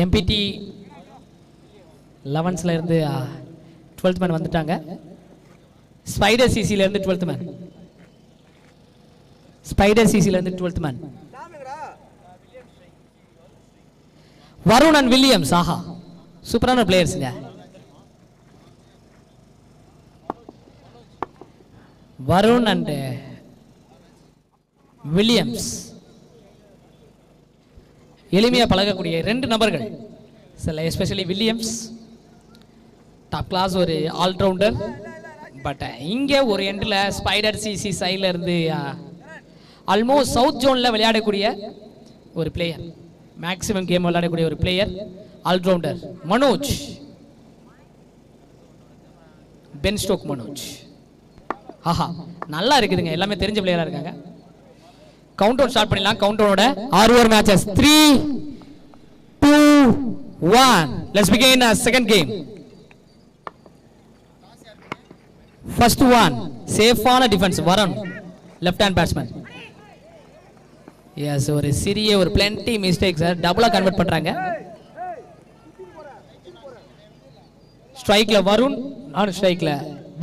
எம்பிடி 11ஸ்ல இருந்து 12th man வந்துட்டாங்க. ஸ்பைடர் சிசில இருந்து 12th மேன். ஸ்பைடர் சிசில இருந்து 12th man. Varun and Williams. ஆஹா, சூப்பரான பிளேயர்ஸ்ங்க. வருண் அண்ட் வில்லியம்ஸ் எளிமையா பழகக்கூடிய 2 நபர்கள். சில எஸ்பெஷலி வில்லியம்ஸ் டாப் கிளாஸ் ஒரு ஆல்ரவுண்டர். பட் இங்கே ஒரு எண்டில் ஸ்பைடர் சிசி சைடில் இருந்து ஆல்மோஸ்ட் சவுத் ஜோனில் விளையாடக்கூடிய ஒரு பிளேயர், மேக்ஸிமம் கேம் விளையாடக்கூடிய ஒரு player, all rounder Manoj, Ben Stoke Manoj. ஆஹா, நல்லா இருக்குதுங்க, எல்லாமே தெரிஞ்ச பிளேயராக இருக்காங்க. கவுண்ட் டவுன் ஸ்டார்ட் பண்ணிடலாம். கவுண்ட் டவுனோட 6 over matches. 3, 2, 1. Let's begin a second game. First one, safe on a defense. Varun, left hand batsman. Yes, ஒரு சிறிய ஒரு plenty mistakes டபுளா கன்வெர்ட் பண்றாங்க. ஸ்ட்ரைக்ல வருண், நான் ஸ்ட்ரைக்ல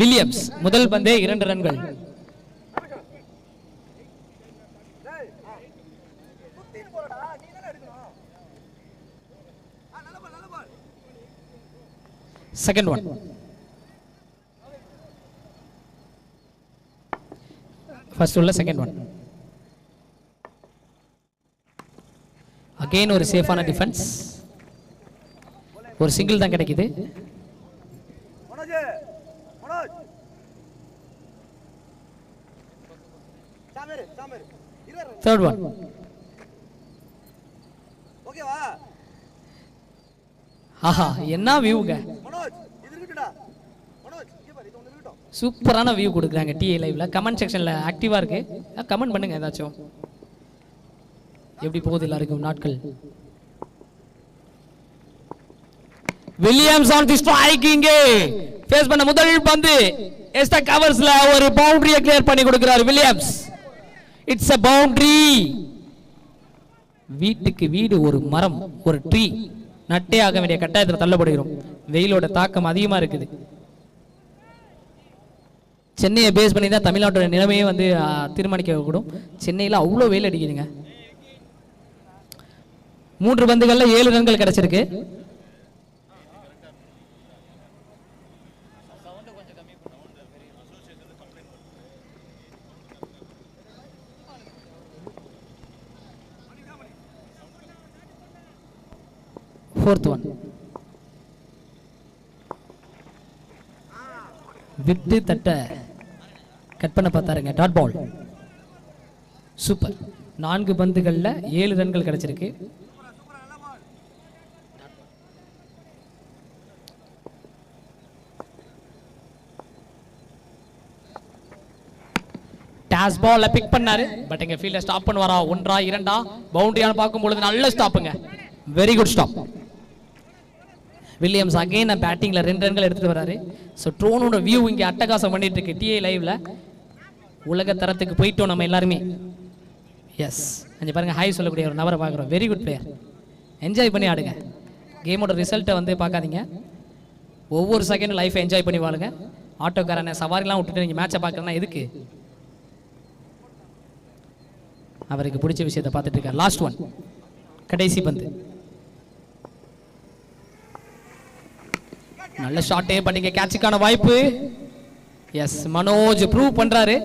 வில்லியம்ஸ். முதல் பந்தே 2 ரன்கள். Second one. First உள்ள second one. Again ஒரு சேஃபான டிஃபென்ஸ். ஒரு சிங்கிள் தான் கிடைக்குது. Third one. ஆஹா, என்ன வியூங்க, சூப்பரான வியூ கொடுக்குறாங்க டிஏ லைவ்ல. கமெண்ட் செக்ஷன்ல ஆக்டிவா இருக்கு, கமெண்ட் பண்ணுங்க ஏதாச்சும். எப்படி போகுது எல்லாருக்கும் நாட்கள்? Williams on the striking. Face பண்ண முதல் பந்து எஸ்டா கவர்ஸ்ல ஒரு பவுண்டரியை கிளியர் பண்ணி கொடுக்கிறார் வில்லியம்ஸ். It's a boundary. வீட்டுக்கு வீடு ஒரு மரம், ஒரு ட்ரீ நட்டே ஆக வேண்டிய கட்டாயத்தில் தள்ளப்படுகிறோம். வெயிலோட தாக்கம் அதிகமா இருக்குது. சென்னையை பேஸ் பண்ணி தான் தமிழ்நாட்டோட நிலைமையே வந்து தீர்மானிக்க கூடும். சென்னையில் அவ்வளோ வெயில் அடிக்குதுங்க. 3 பந்துகள்ல 7 ரன்கள் கிடைச்சிருக்கு. Fourth one. விட்டு தட்ட கட் பண்ண பார்த்தாருங்க. Dot ball. சூப்பர். 4 பந்துகள்ல 7 ரன்கள் கிடைச்சிருக்கு. டாஸ் பால்ல பிக் பண்ணாரு. பட் எங்க ஃபீல்ட ஸ்டாப் பண்ணுவாரா? 1ஆ 2ஆ பவுண்டரியான்னு பார்க்கும் பொழுது நல்ல ஸ்டாப்புங்க. Very good stop. Williams again பேட்டிங்ல 2 ரன்கள் எடுத்துட்டு வராரு. ஸோ ட்ரோனோட வியூ இங்கே அட்டகாசம் பண்ணிட்டு இருக்கு டிஏ லைவ்ல. உலக தரத்துக்கு போயிட்டோம் நம்ம எல்லாருமே. எஸ், கொஞ்சம் பாருங்க, ஹாய் சொல்லக்கூடிய ஒரு நபரை பார்க்குறோம். Very good player. என்ஜாய் பண்ணி ஆடுங்க. கேமோட ரிசல்ட்டை வந்து பார்க்காதீங்க. ஒவ்வொரு செகண்டும் லைஃப்பை என்ஜாய் பண்ணி வாழுங்க. ஆட்டோக்காரனை சவாரிலாம் விட்டுட்டு நீங்கள் மேட்சை பார்க்கறனா எதுக்கு? அவருக்கு பிடிச்ச விஷயத்தை பார்த்துட்டு இருக்கார். லாஸ்ட் ஒன், கடைசி பந்து. நல்ல ஷாட்டே பண்ணீங்க. கேட்சுக்கான வாய்ப்பு. எஸ், மனோஜ் ப்ரூவ் பண்றாரு.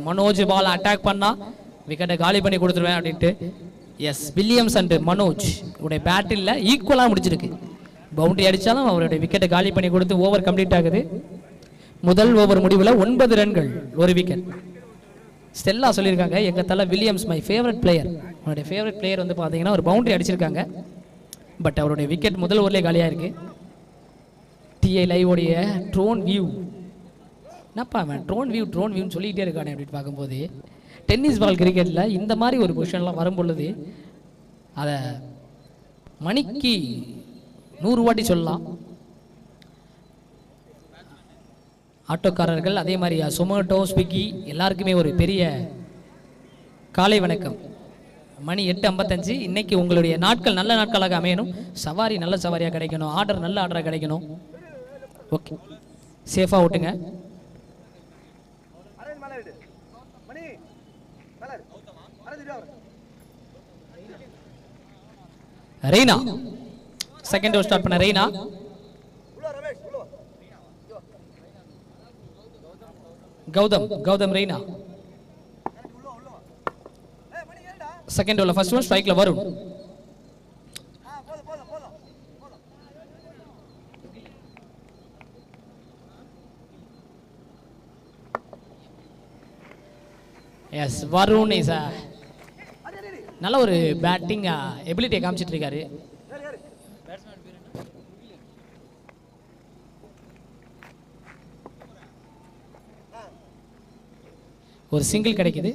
மனோஜ் பால் அட்டாக் பண்ணா விக்கெட்டை காலி பண்ணி கொடுத்துருவேன் அப்படின்ட்டு. எஸ், வில்லியம்ஸ் அண்ட் மனோஜ் உடைய பேட்டில் ஈக்குவலாக முடிச்சிருக்கு. பவுண்டரி அடித்தாலும் அவருடைய விக்கெட்டை காலி பண்ணி கொடுத்து ஓவர் கம்ப்ளீட் ஆகுது. முதல் ஓவர் முடிவில் 9 ரன்கள், 1 விக்கெட். ஸ்டெல்லா சொல்லியிருக்காங்க, எங்கள் தலை வில்லியம்ஸ் மை ஃபேவரட் பிளேயர். அவருடைய ஃபேவரட் பிளேயர் வந்து பார்த்தீங்கன்னா ஒரு பவுண்டரி அடிச்சிருக்காங்க. பட் அவருடைய விக்கெட் முதல் ஓவர்லேயே காலியாக இருக்கு. டிஏ லைவ் உடைய ட்ரோன் வியூ, என்னப்பா அவன் ட்ரோன் வியூன்னு சொல்லிக்கிட்டே இருக்கானே அப்படின்னு பார்க்கும்போது, டென்னிஸ் பால் கிரிக்கெட்டில் இந்த மாதிரி ஒரு பொசிஷன்லாம் வரும் பொழுது அதை மணிக்கு 100 வாட்டி சொல்லலாம். ஆட்டோக்காரர்கள் அதே மாதிரி சொமேட்டோ, ஸ்விக்கி எல்லாருக்குமே ஒரு பெரிய காலை வணக்கம். மணி 8:55. இன்னைக்கு உங்களுடைய நாட்கள் நல்ல நாட்களாக அமையணும். சவாரி நல்ல சவாரியாக கிடைக்கணும். ஆர்டர் நல்ல ஆர்டராக கிடைக்கணும். ஓகே, சேஃபாக ஓட்டுங்க. ரெய்னா செகண்ட் ஓவர் ஸ்டார்ட் பண்ண. ரெய்னா கௌதம் ரெய்னா செகண்ட் ஓவர்ல ஃபர்ஸ்ட் ஒன் ஸ்ட்ரைக்ல வரும். எஸ், வருண் இஸ் நல்ல ஒரு பேட்டிங் எபிலிட்டியை காமிச்சிட்டு இருக்காரு. ஒரு சிங்கிள் கிடைக்குது.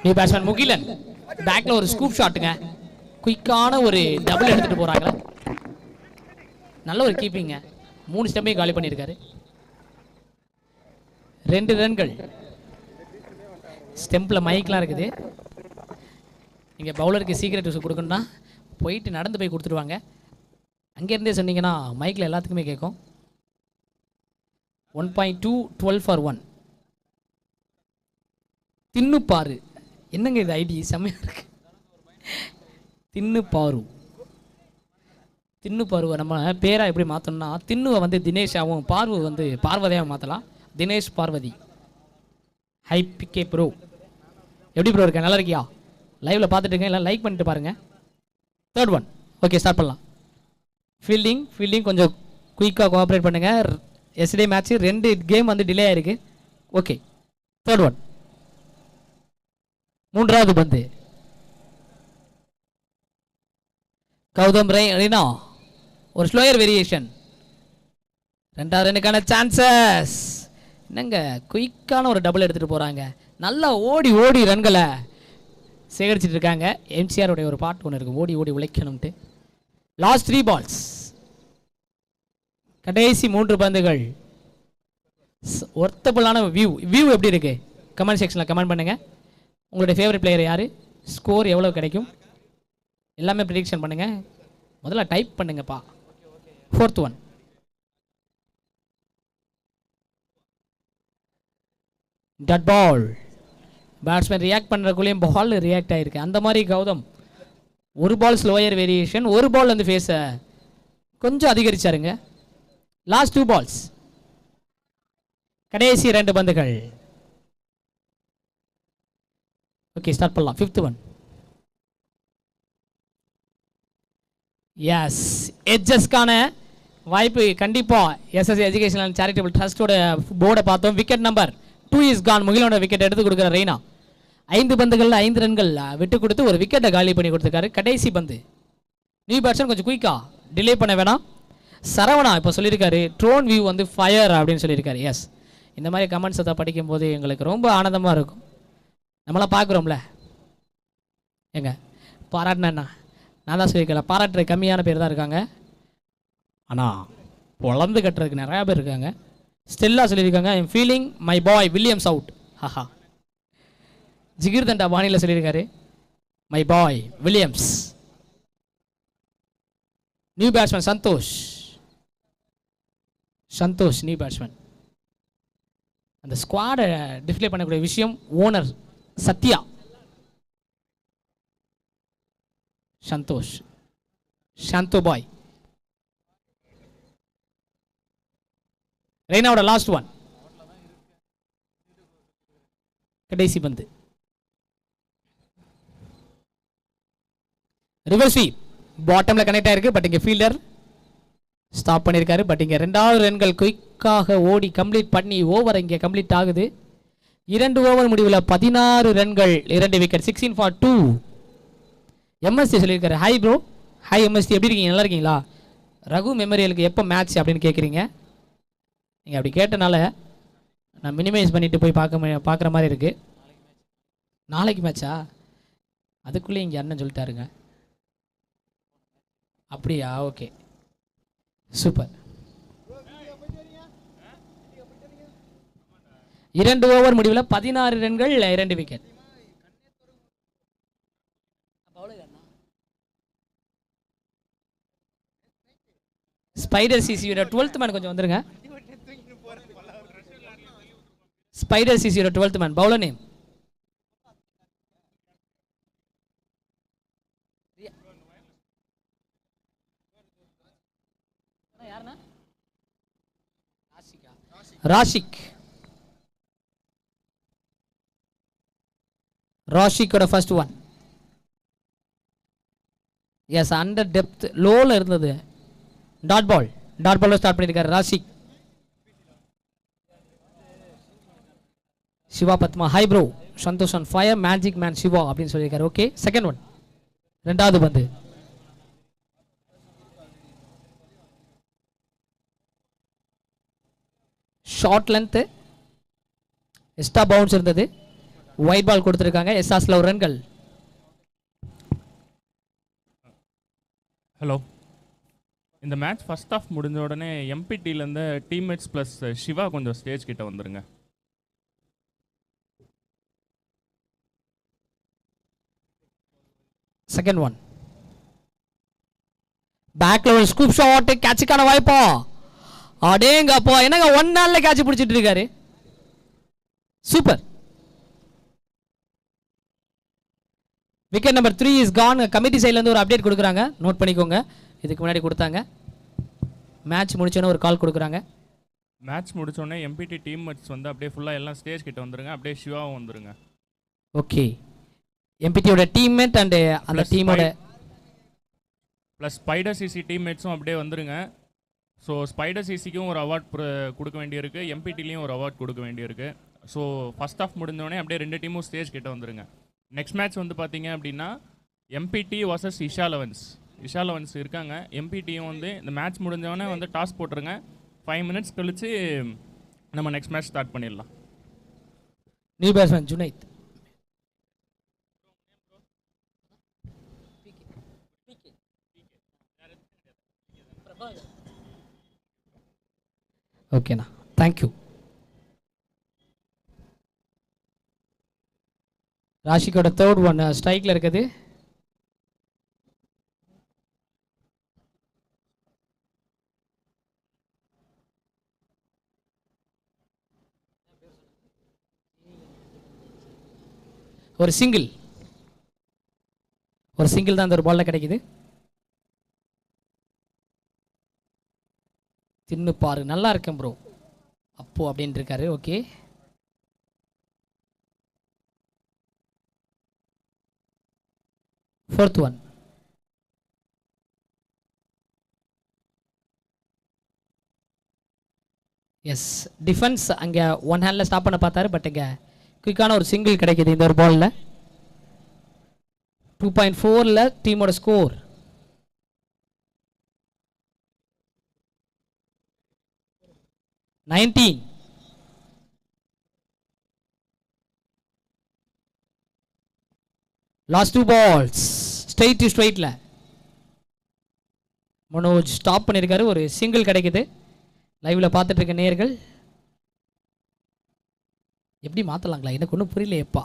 நியூ பேட்ஸ்மேன் முகிலன் பேக்ல ஒரு ஸ்கூப் ஷாட்டுங்க. குயிக்கான ஒரு டபுள் எடுத்துட்டு போறாங்க. நல்ல ஒரு கீப்பிங்க. 3 ஸ்டம்பையும் காலி பண்ணியிருக்காரு. 2 ரன்கள். ஸ்டெம்பில் மைக்லாம் இருக்குது. நீங்கள் பவுலருக்கு சீக்கிரட் யூஸ் கொடுக்கணும்னா போயிட்டு நடந்து போய் கொடுத்துருவாங்க. அங்கேருந்தே சொன்னீங்கன்னா மைக்கில் எல்லாத்துக்குமே கேட்கும். 1.2 12 for 1. தின்னு பாரு. என்னங்க இது ஐடி செம்மையாக இருக்கு. தின்னு பாருவை நம்ம பேராக எப்படி மாற்றணும்னா, தின்னுவை வந்து தினேஷாவும் பார்வை வந்து பார்வதியாகவும் மாற்றலாம். Dinesh Parvathi. Hi PK bro, எப்படி ப்ரோ இருக்கேன்? நல்லா இருக்கியா? லைவில் பார்த்துட்டு இருக்கேன், எல்லாம் லைக் பண்ணிட்டு பாருங்க. Third one. ஓகே, ஸ்டார்ட் பண்ணலாம். ஃபீல்டிங் கொஞ்சம் குயிக்காக கோஆப்ரேட் பண்ணுங்க. எஸ்டே மேட்ச் 2 கேம் வந்து டிலே ஆயிருக்கு. Okay, third one. 3வது பந்து. கௌதம் ரெய்னா ஒரு ஸ்லோயர் வேரியேஷன். 2வது ரன்னுக்கான சான்சஸ். என்னங்க குயிக்கான ஒரு டபுள் எடுத்துட்டு போறாங்க. நல்லா ஓடி ரன்களை சேகரிச்சிட்டு இருக்காங்க. எம்சிஆர் உடைய ஒரு பாட்டு ஒன்று இருக்கு, ஓடி உழைக்கணும்ட்டு. லாஸ்ட் 3 பால்ஸ், கடைசி 3 பந்துகள். ஒர்த்தபுளான வியூ எப்படி இருக்கு? கமெண்ட் செக்ஷனில் கமெண்ட் பண்ணுங்க. உங்களுடைய ஃபேவரட் பிளேயர் யாரு? ஸ்கோர் எவ்வளோ கிடைக்கும்? எல்லாமே ப்ரிடிக்ஷன் பண்ணுங்க. முதல்ல டைப் பண்ணுங்கப்பா. 4th one. Dot ball. Batsman react பண்ணுறக்குள்ளேயும் பால் ரியாக்ட் ஆகிருக்கு. அந்த மாதிரி கௌதம் ஒரு பால் ஸ்லோயர் வேரியேஷன், ஒரு பால் வந்து ஃபேஸை கொஞ்சம் அதிகரிச்சாருங்க. லாஸ்ட் 2 பால்ஸ், கடைசி 2 பந்துகள். ஓகே, ஸ்டார்ட் பண்ணலாம். 5th one. எஸ், எட்ஜஸ்க்கான வாய்ப்பு கண்டிப்பாக. எஸ்எஸ்சி எஜுகேஷனல் அண்ட் சேரிட்டபிள் ட்ரஸ்டோட போர்டை பார்த்தோம். Wicket number 2 is gone. முகிலோட விக்கெட் எடுத்து கொடுக்குற ரெய்னா 5 பந்துகளில் 5 ரன்கள் விட்டு கொடுத்து ஒரு விக்கெட்டை காலி பண்ணி கொடுத்துருக்காரு. கடைசி பந்து. நியூ பேட்ஸ்மேன் கொஞ்சம் குயிக்கா டிலே பண்ண வேணாம். சரவணா இப்போ சொல்லியிருக்காரு ட்ரோன் வியூ வந்து ஃபயர் அப்படின்னு சொல்லியிருக்காரு. எஸ், இந்த மாதிரி கமெண்ட்ஸ் அதை படிக்கும்போது எங்களுக்கு ரொம்ப ஆனந்தமாக இருக்கும். நம்மளாம் பார்க்குறோம்ல, ஏங்க பாராட்டினா நான் தான் சொல்லியிருக்கல, பாராட்டுற கம்மியான பேர் தான் இருக்காங்க. ஆனால் பொழந்து கட்டுறதுக்கு நிறையா பேர் இருக்காங்க. ஸ்டெல்லா சொல்லியிருக்காங்க I am feeling my boy Williams out. ஹஹா. ஜிகிர் தண்டா பாணியில் சொல்லியிருக்காரு my boy Williams. New batsman Santosh new batsman. அந்த ஸ்குவாடை டிஸ்ப்ளே பண்ணக்கூடிய விஷயம் ஓனர் சத்யா. சந்தோஷ் சாந்தோ பாய். ரெய்னாவோட லாஸ்ட் ஒன், கடைசி பந்து. ரிவர்ஸ் ஸ்வீப் பாட்டம்ல கனெக்ட் ஆயிருக்கு. பட் இங்க ஃபீல்டர் ஸ்டாப் பண்ணியிருக்காரு. பட் இங்க 2வது ரன்கள் குயிக்காக ஓடி கம்ப்ளீட் பண்ணி ஓவர் இங்கே கம்ப்ளீட் ஆகுது. 2 ஓவர் முடிவில் 16 ரன்கள், 2 விக்கெட். 16 for 2. எம்எஸ்டி சொல்லியிருக்காரு ஹாய் ப்ரோ. ஹாய் எம்எஸ்டி, எப்படி இருக்கீங்க? நல்லா இருக்கீங்களா? ரகு மெமோரியலுக்கு எப்போ மேட்ச் அப்படின்னு கேட்குறீங்க. நீங்கள் அப்படி கேட்டனால நான் மினிமைஸ் பண்ணிட்டு போய் பார்க்குற மாதிரி இருக்குது. நாளைக்கு மேட்சா? அதுக்குள்ளே இங்கே அண்ணன் சொல்லிட்டாருங்க. அப்படியா? Okay, super. 2 ஓவர் முடிவில் 16 ரன்கள், 2 விக்கெட். ஸ்பைடர் சிசியோட 12th மேன் கொஞ்சம் வந்துருங்க. ஸ்பைடர் சிசியோட 12th man, bowler name Rashik. ராஷிக்கோட first one. Yes, under depth லோல இருந்தது. டாட் பால் ஸ்டார்ட் பண்ணியிருக்காரு Rashik. Siva Padma, hi bro Santosh on fire, magic man Siva அப்படின்னு சொல்லியிருக்காரு. ஓகே, செகண்ட் ஒன், ரெண்டாவது பந்து. ஷார்ட் லென்த், எக்ஸ்ட்ரா பவுன்ஸ் இருந்தது, ஒயிட் பால் கொடுத்துருக்காங்க. எஸ்ஆர்ஸ்ல ஒரு ரன்கள். ஹலோ, இந்த மேட்ச் ஃபர்ஸ்ட் ஆஃப் முடிஞ்ச உடனே எம்பிடிலேருந்து டீம்மேட்ஸ் ப்ளஸ் சிவா கொஞ்சம் ஸ்டேஜ் கிட்ட வந்துருங்க. செகண்ட் ஒன், பேக்ல ஒரு ஸ்கூப் ஷாட், கேட்சுக்கான வாய்ப்பா. அடேங்கப்பா, என்னங்க 1 நாள்ல கேட்ச் பிடிச்சிட்டு இருக்காரு. Super. Wicket number 3 is gone. Committee சைட்ல இருந்து ஒரு அப்டேட் கொடுக்குறாங்க, நோட் பண்ணிக்கோங்க. இதுக்கு முன்னாடி கொடுத்தாங்க. மேட்ச் முடிச்சோன்னே ஒரு கால் கொடுக்குறாங்க. மேட்ச் முடிச்சோடனே எம்பிடி டீம்மேட்ஸ் வந்து அப்படியே ஃபுல்லாக எல்லாம் ஸ்டேஜ் கிட்ட வந்துருங்க. அப்படியே சிவாவும் வந்துருங்க. ஓகே, எம்பிடியோட டீம்மேட் அண்ட் அந்த டீமோட ப்ளஸ் ஸ்பைடர் சிசி டீம்மேட்ஸும் அப்படியே வந்துருங்க. ஸோ ஸ்பைடர் சிசிக்கும் ஒரு அவார்ட் கொடுக்க வேண்டியிருக்கு, எம்பிடிலையும் ஒரு அவார்ட் கொடுக்க வேண்டியிருக்கு. ஸோ ஃபர்ஸ்ட் ஆஃப் முடிஞ்சோடனே அப்படியே 2 டீமும் ஸ்டேஜ் கிட்ட வந்துருங்க. நெக்ஸ்ட் மேட்ச் வந்து பார்த்தீங்க அப்படின்னா எம்பிடி வர்சஸ் இஷா லெவன்ஸ் இருக்காங்க. எம்பிடியும் வந்து இந்த மேட்ச் முடிஞ்சோடனே வந்து டாஸ் போட்டுருங்க. 5 மினிட்ஸ் கழிச்சு நம்ம நெக்ஸ்ட் மேட்ச் ஸ்டார்ட் பண்ணிடலாம். New batsman Junaid. ஓகேண்ணா, தேங்க்யூ. ராஷிக்கோட தேர்ட் ஒன் ஸ்ட்ரைக்கில் இருக்குது. ஒரு சிங்கிள் தான் இந்த ஒரு பால்ல கிடைக்குது. தின்னு பாரு, நல்லா இருக்கேன் ப்ரோ அப்போ அப்படின்னு இருக்காரு. Okay, fourth one. Yes, defence அங்கே 1 ஹேண்டில் ஸ்டாப் பண்ண பார்த்தாரு. பட் இங்கே குயிக்கான ஒரு சிங்கிள் கிடைக்குது இந்த ஒரு பாலில். 2.4ல் டீமோட ஸ்கோர். லாஸ்ட் 2 பால்ஸ் ஸ்ட்ரெயிட்ல மனோஜ் ஸ்டாப் பண்ணியிருக்காரு. ஒரு சிங்கிள் கிடைக்குது. லைவ்ல பார்த்துட்டு இருக்க நேயர்கள் எப்படி மாற்றலாங்களா? எனக்கு ஒன்றும் புரியலையேப்பா.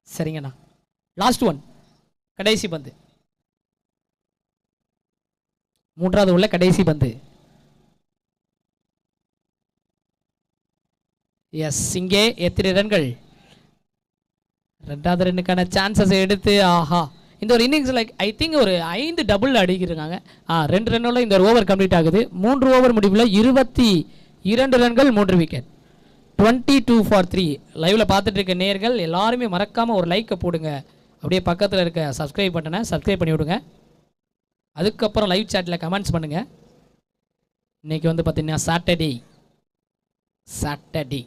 சரிங்கண்ணா, லாஸ்ட் ஒன், கடைசி பந்து, மூன்றாவது உள்ள கடைசி பந்து. எஸ், இங்கே எத்தனை ரன்கள்? 2வது ரன்னுக்கான சான்சஸ் எடுத்து, ஆஹா, இந்த ஒரு இன்னிங்ஸ் லைக் ஐ திங்க் ஒரு 5 டபுள் அடிக்கிறாங்க. 2 ரன்னோட இந்த ஒரு ஓவர் கம்ப்ளீட் ஆகுது. 3 ஓவர் முடிவில் 22 ரன்கள், 3 விக்கெட். 22 for 3. லைவ்ல பார்த்துட்டு இருக்க நேர்கள் எல்லாருமே மறக்காம ஒரு லைக்கை போடுங்க. அப்படியே பக்கத்தில் இருக்க சப்ஸ்கிரைப் பட்டனை சப்ஸ்கிரைப் பண்ணி விடுங்க. அதுக்கப்புறம் லைவ் சாட்டில் கமெண்ட்ஸ் பண்ணுங்க. இன்னைக்கு வந்து பார்த்தீங்கன்னா சாட்டர்டே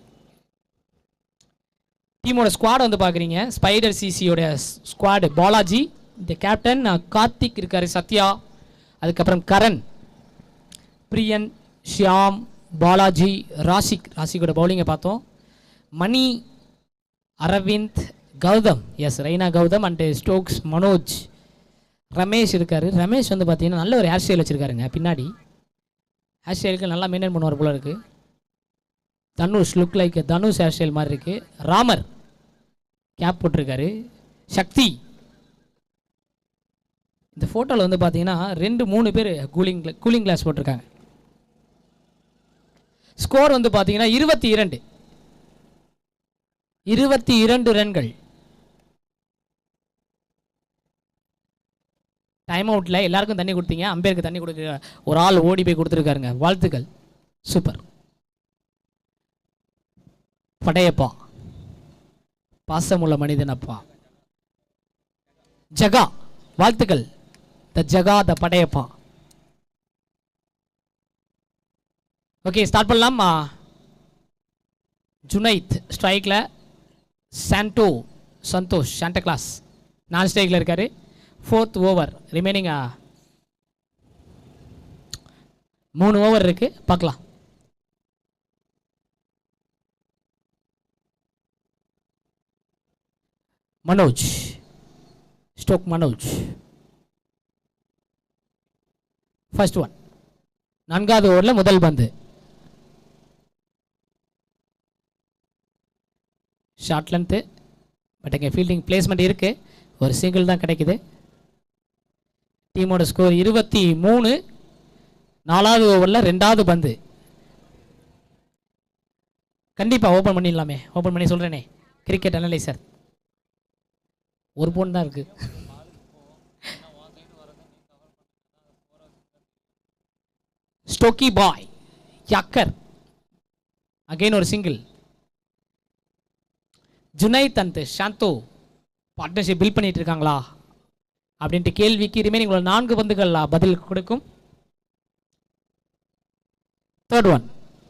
டீமோட ஸ்குவாட் வந்து பார்க்குறீங்க. ஸ்பைடர் சிசியோட ஸ்குவாடு பாலாஜி, இந்த கேப்டன் கார்த்திக் இருக்காரு, சத்யா, அதுக்கப்புறம் கரண், பிரியன், ஷியாம், பாலாஜி, ராஷிக்கோட பவுலிங்கை பார்த்தோம். Mani, Aravind Gautham, yes Raina Gautham and Stokes Manoj. Ramesh இருக்காரு. ரமேஷ் வந்து பார்த்தீங்கன்னா நல்ல ஒரு ஹேர் ஸ்டைல் வச்சுருக்காருங்க. பின்னாடி ஹேர் ஸ்டைலுக்கு நல்லா மெயின்டைன் பண்ணுவார் போல இருக்குது. Dhanush look like Dhanush hair style மாதிரி இருக்குது. ராமர் கேப் போட்டிருக்காரு. சக்தி. இந்த ஃபோட்டோவில் வந்து பார்த்தீங்கன்னா 2-3 பேர் கூலிங் கிளாஸ் போட்டிருக்காங்க. ஸ்கோர் வந்து பார்த்தீங்கன்னா 22 ரன்கள். டைம் அவுட்டில் எல்லாருக்கும் தண்ணி கொடுத்தீங்க. அம்பேருக்கு தண்ணி கொடுக்க ஒரு ஆள் ஓடி போய் கொடுத்துருக்காருங்க. வாழ்த்துக்கள், சூப்பர். படையப்பா, பாசமுள்ள மனிதனப்பா. ஜகா, வாழ்த்துக்கள். த ஜகா த படையப்பா. ஓகே, ஸ்டார்ட் பண்ணலாமா? ஜுனைத் ஸ்ட்ரைக்கில், சந்தோஷ் சாண்டா கிளாஸ் நான் ஸ்ட்ரைக்கில் இருக்காரு. 4th ஓவர் ரிமைனிங் 3 ஓவர் இருக்கு, பார்க்கலாம். மனோஜ், ஸ்டோக் மனோஜ், ஃபர்ஸ்ட் ஒன். 4வது ஓவரில் முதல் பந்து. ஷார்ட் லென்த்து, பட் இங்கே ஃபீல்டிங் பிளேஸ்மெண்ட் இருக்கு. ஒரு சிங்கிள் தான் கிடைக்குது. டீமோட ஸ்கோர் 23. 4வது ஓவரில் 2வது பந்து. கண்டிப்பாக ஓப்பன் பண்ணிடலாமே. ஓப்பன் பண்ணி சொல்கிறேனே, கிரிக்கெட் அனலைசர். ஒரு போன் தான் இருக்கு. ஸ்டோக்கி பாய் யக்கர், அகைன் ஒரு single. Junaid and Shanto partnership build பண்ணிட்டு இருக்காங்களா அப்படின்ட்டு கேள்விக்கு ரிமைனிங் உள்ள 4 பந்துகள் பதில் கொடுக்கும். தேர்ட் ஒன்,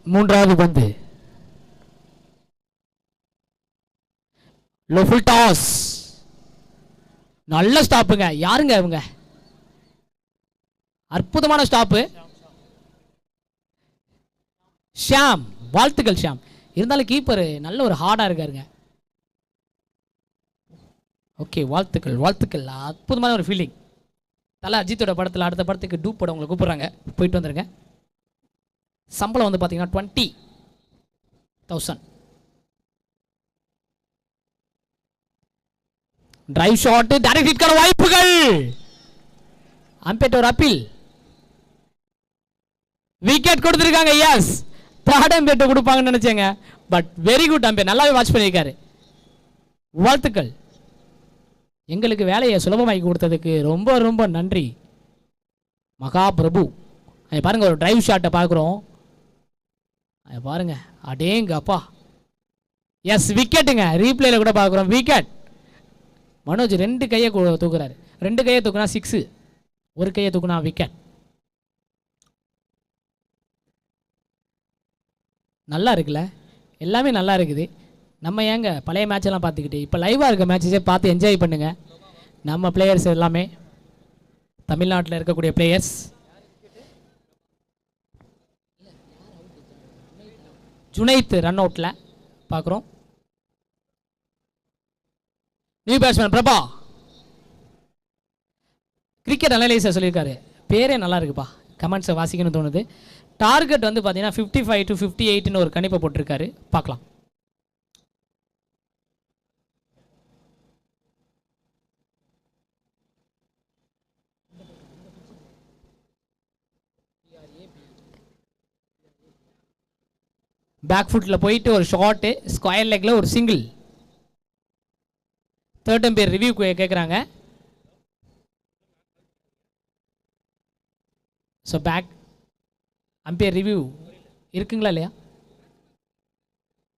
3வது பந்து. லோ ஃபுல் டாஸ், நல்ல ஸ்டாப்புங்க. யாருங்க இவங்க? அற்புதமான ஸ்டாப்பு. ஷியாம், வாழ்த்துக்கள் ஷியாம். இருந்தாலும் கீப்பர் நல்ல ஒரு ஹார்டா இருக்காருங்க. ஓகே, வாழ்த்துக்கள் வாழ்த்துக்கள். அற்புதமான ஒரு ஃபீலிங். தலை அஜித்தோட படத்தில் அடுத்த படத்துக்கு டூப் படம் உங்களை கூப்பிட்றாங்க, போயிட்டு வந்துருங்க. சம்பளம் வந்து பார்த்தீங்கன்னா 20,000. டிரைவ் ஷாட், டைரக்ட் ஹிட்கான வாய்ப்புகள். அம்பேட் ஒரு அப்பீல், விக்கெட் கொடுத்துருக்காங்க. எஸ், தேர்ட் அம்பேட் கொடுப்பாங்கன்னு நினைச்சேங்க, பட் வெரி குட் அம்பேட், நல்லாவே வாட்ச் பண்ணியிருக்காரு. வாழ்த்துக்கள். எங்களுக்கு வேலையை சுலபமாக்கி கொடுத்ததுக்கு ரொம்ப ரொம்ப நன்றி மகா பிரபு. பாருங்க, ஒரு டிரைவ் ஷாட்டை பார்க்குறோம். பாருங்க, அடேங்க அப்பா. எஸ், விக்கெட்டுங்க. ரீப்ளேல கூட பார்க்குறோம் விக்கெட். மனோஜ் 2 கையை தூக்குறாரு. 2 கையை தூக்குனா 6, 1 கையை தூக்குனா விக்கெட். நல்லா இருக்குல்ல, எல்லாமே நல்லா இருக்குது. நம்ம ஏங்க பழைய மேட்செல்லாம் பார்த்துக்கிட்டு இப்போ லைவாக இருக்க மேட்சஸே பார்த்து என்ஜாய் பண்ணுங்க. நம்ம பிளேயர்ஸ் எல்லாமே தமிழ்நாட்டில் இருக்கக்கூடிய பிளேயர்ஸ். ஜுனைத் ரன் அவுட்டில் பார்க்குறோம். New batsman Prabha. Cricket analyser சொல்லியிருக்காரு, பேரே நல்லா இருக்குப்பா. கமெண்ட்ஸை வாசிக்கணும்னு தோணுது. டார்கெட் வந்து பார்த்தீங்கன்னா 55 to 58 ஒரு கணிப்பை போட்டிருக்காரு, பார்க்கலாம். பேக் ஃபுட்டில் போயிட்டு ஒரு ஷார்ட்டு, ஸ்கொயர் லெக்கில் ஒரு சிங்கிள். தேர்ட் அம்பையர் ரிவ்யூ கேட்குறாங்க. ஸோ பேக் அம்பையர் ரிவ்யூ இருக்குங்களா இல்லையா?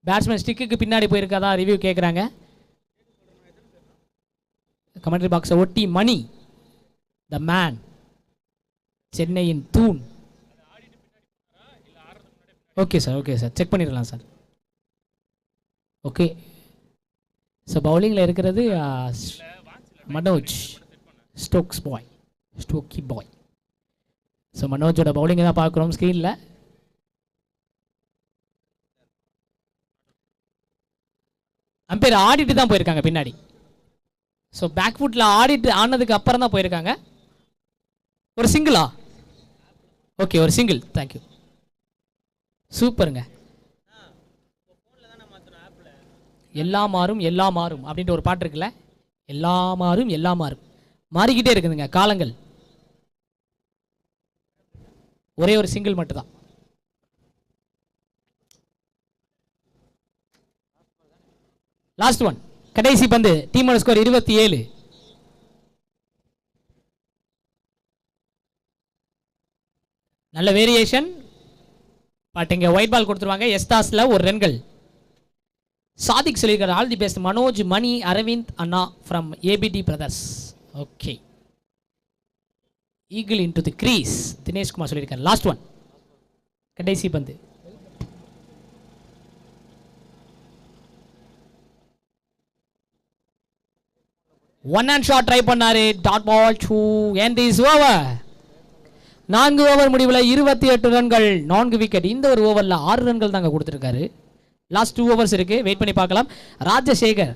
பேட்ஸ்மேன் ஸ்டிக்கு பின்னாடி போயிருக்காதா ரிவ்யூ கேட்குறாங்க. கமெண்ட்ரி பாக்ஸை ஒட்டி மணி த மேன், சென்னையின் தூண். Okay sir, okay sir, check பண்ணிடலாம் சார். ஓகே, ஸோ பவுலிங்கில் இருக்கிறது மனோஜ், ஸ்டோக்கி பாய். ஸோ மனோஜோட பவுலிங்கை தான் பார்க்குறோம் ஸ்க்ரீனில். அம்பையர் ஆடிட்டு தான் போயிருக்காங்க பின்னாடி. ஸோ பேக் ஃபுட்டில் ஆடிட்டு ஆனதுக்கு அப்புறம் தான் போயிருக்காங்க. ஒரு சிங்கிளா? ஓகே, ஒரு சிங்கிள். தேங்க்யூ, சூப்பருங்க. எல்லாம் மாறும் எல்லாம் மாறும் அப்படின்ட்டு ஒரு பாட்டு இருக்குல்ல, எல்லாம் மாறும் எல்லாம் மாறும், மாறிக்கிட்டே இருக்குதுங்க காலங்கள். ஒரே ஒரு சிங்கிள் மட்டும்தான். லாஸ்ட் ஒன், கடைசி பந்து. டீமோட ஸ்கோர் 27. நல்ல வேரியேஷன். பட் இங்க ஒயிட் பால் கொடுத்துருவாங்க. எஸ்தாஸ்ல ஒரு ரன்கள். சாதிக் சொல்லியிருக்காரு all the best Manoj, Mani, Aravind அண்ணா from ABD brothers. Okay, eagle into the crease Dineshkumar சொல்லியிருக்காரு. லாஸ்ட் ஒன், கடைசி பந்து. ஒன் ஹேண்ட் ஷாட் ட்ரை பண்ணாரு. Dot ball to end this over. 4 over முடிவில் 28 ரன்கள், 4 விக்கெட். இந்த ஒரு ஓவரில் 6 ரன்கள் தாங்க கொடுத்துருக்காரு. லாஸ்ட் 2 ஓவர்ஸ் இருக்கு, வெயிட் பண்ணி பார்க்கலாம். ராஜசேகர்,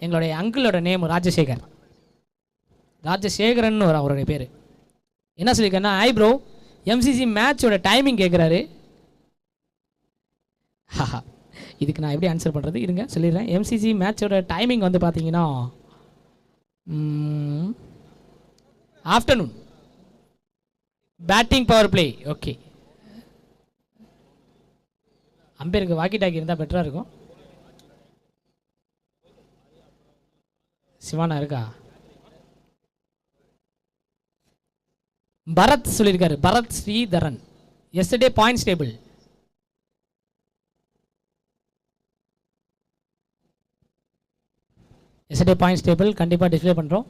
எங்களுடைய அங்கிளோட நேம் ராஜசேகர், ராஜசேகரன் அவருடைய பேர். என்ன சொல்லியிருக்கேன்னா, ஐ ப்ரோ எம்சிசி மேட்சோட டைமிங் கேட்குறாரு. இதுக்கு நான் எப்படி ஆன்சர் பண்ணுறது, இருங்க சொல்லிடுறேன். எம்சிசி மேட்சோட டைமிங் வந்து பார்த்தீங்கன்னா afternoon, batting power play. Okay, அம்பேருக்கு வாக்கி டாக்கி இருந்தால் பெட்டராக இருக்கும். சிவானா இருக்கா? பரத் சொல்லியிருக்காரு, Bharath Sreedharan. Yesterday points table. Yesterday points table கண்டிப்பாக டிஸ்பிளே பண்ணுறோம்.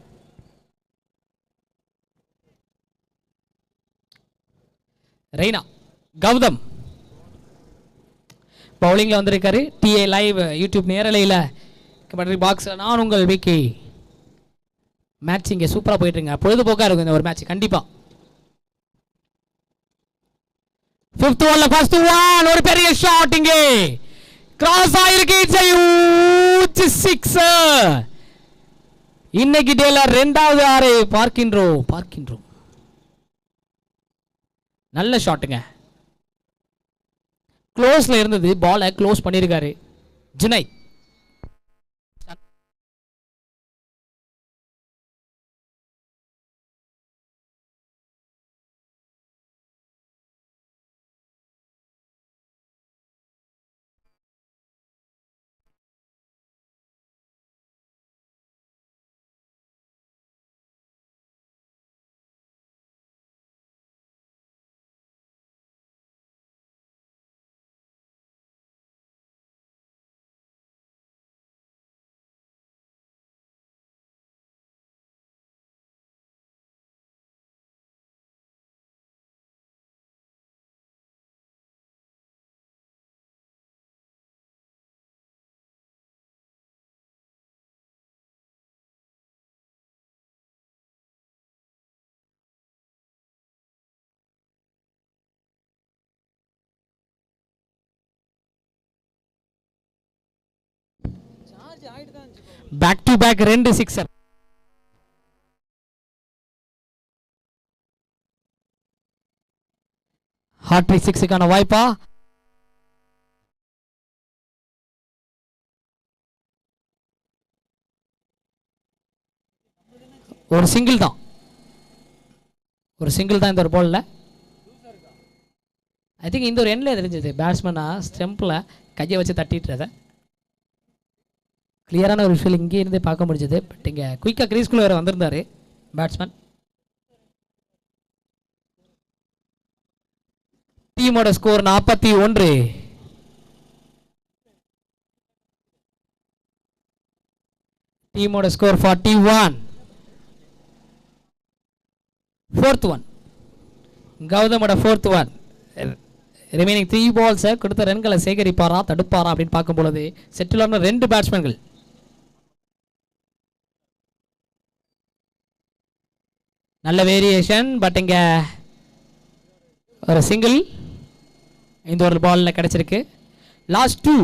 ரெய்னா கௌதம் பவுலிங்கில் வந்திருக்காரு. டிஏ லைவ் யூடியூப் நேரலையில் கமெண்ட்ரி பாக்ஸ். நான் உங்கள் விக்கி. மேட்ச் இங்கே சூப்பராக போயிட்டுருங்க, பொழுதுபோக்காக இருக்கும் இந்த ஒரு மேட்ச் கண்டிப்பாக. 5th ஓவரில் ஃபர்ஸ்ட் ஒன், ஒரு பெரிய ஷாட் இங்கே கிராஸ் ஆயிருக்கு. It's a huge six. இன்னைக்கு டேல 2வது 6 பார்க்கின்றோம். நல்ல ஷாட்டுங்க, க்ளோஸ்ல இருந்தது, பாலை க்ளோஸ் பண்ணியிருக்காரு Junaid. Back to back 2 sixer. Hattrick 6க்கான வாய்ப்பா? ஒரு சிங்கிள் தான், இந்த ஒரு பால்ல. ஐ திங்க் இந்த ஒரு எண்ணில் தெரிஞ்சது பேட்ஸ்மேனா ஸ்டெம்பில் கையை வச்சு தட்டிட்டுறத கிளியரான ஒரு விஷயம் இங்கே இருந்தே பார்க்க முடிஞ்சது. பட் இங்கே குயிக்காக கிரீஸ்குள்ளே வேறு வந்திருந்தார் பேட்ஸ்மேன். டீமோட ஸ்கோர் 41. டீமோட ஸ்கோர் 41. 4th ஒன், கௌதமோட 4th ஒன். ரிமைனிங் 3 பால்ஸை கொடுத்த ரன்களை சேகரிப்பாரா தடுப்பாரா அப்படின்னு பார்க்கும் பொழுது செட்டில் ஆன 2 பேட்ஸ்மேன்கள். நல்ல வேரியேஷன். பட் இங்க ஒரு சிங்கிள் இந்த ஒரு பால்ல கிடைச்சிருக்கு. லாஸ்ட் 2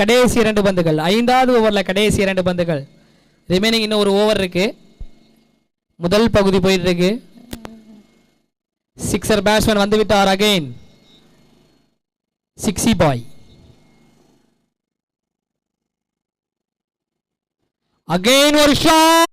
கடைசி 2 பந்துகள், 5வது ஓவரில் கடைசி 2 பந்துகள். ரிமைனிங் இன்னும் ஒரு ஓவர் இருக்கு. முதல் பகுதி போயிட்டு இருக்கு. சிக்ஸர் பேட்ஸ்மேன் வந்து விட்டார். அகைன் 60 பாய். அகைன் ஒரு ஷாட்.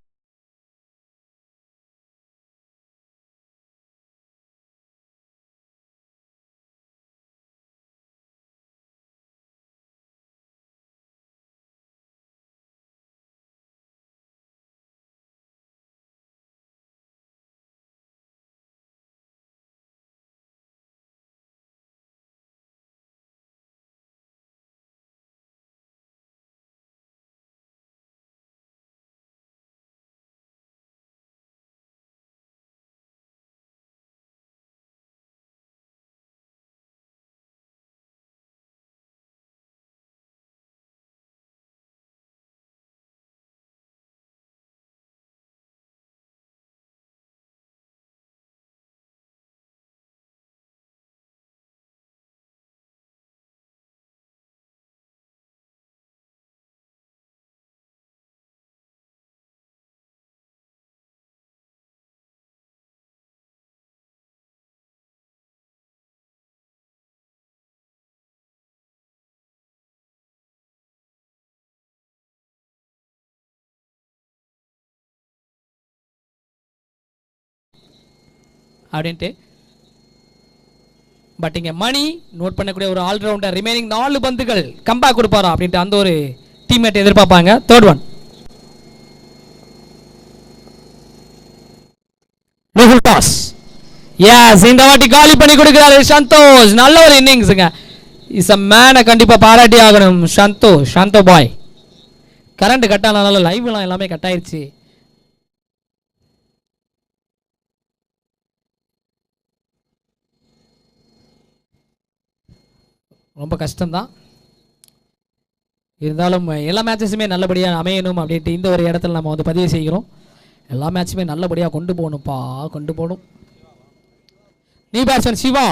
அப்படின்ட்டு. பட் இங்கே மணி நோட் பண்ணக்கூடிய ஒரு ஆல்ரவுண்டர். ரிமைனிங் 4 பந்துகள் கம்பேக் கொடுப்பாரா அப்படின்ட்டு அந்த ஒரு டீம்மேட் எதிர்பார்ப்பாங்க. Third one toss. எஸ், இந்த வாட்டி காலி பண்ணி கொடுக்கிறாரு சந்தோஷ். நல்ல ஒரு இன்னிங்ஸுங்க. இஸ் அ மேனை கண்டிப்பாக பாராட்டி ஆகணும் சந்தோஷ். சாந்தோ பாய். கரண்ட் கட் ஆனால லைவ்லாம் எல்லாமே கட் ஆயிடுச்சு. ரொம்ப கஷ்டம்தான். இருந்தாலும் எல்லா மேட்சஸுமே நல்லபடியாக அமையணும் அப்படின்ட்டு இந்த ஒரு இடத்துல நம்ம வந்து பதிவு செய்கிறோம். எல்லா மேட்சுமே நல்லபடியாக கொண்டு போகணும்ப்பா, கொண்டு போகணும். நீ batsman Siva.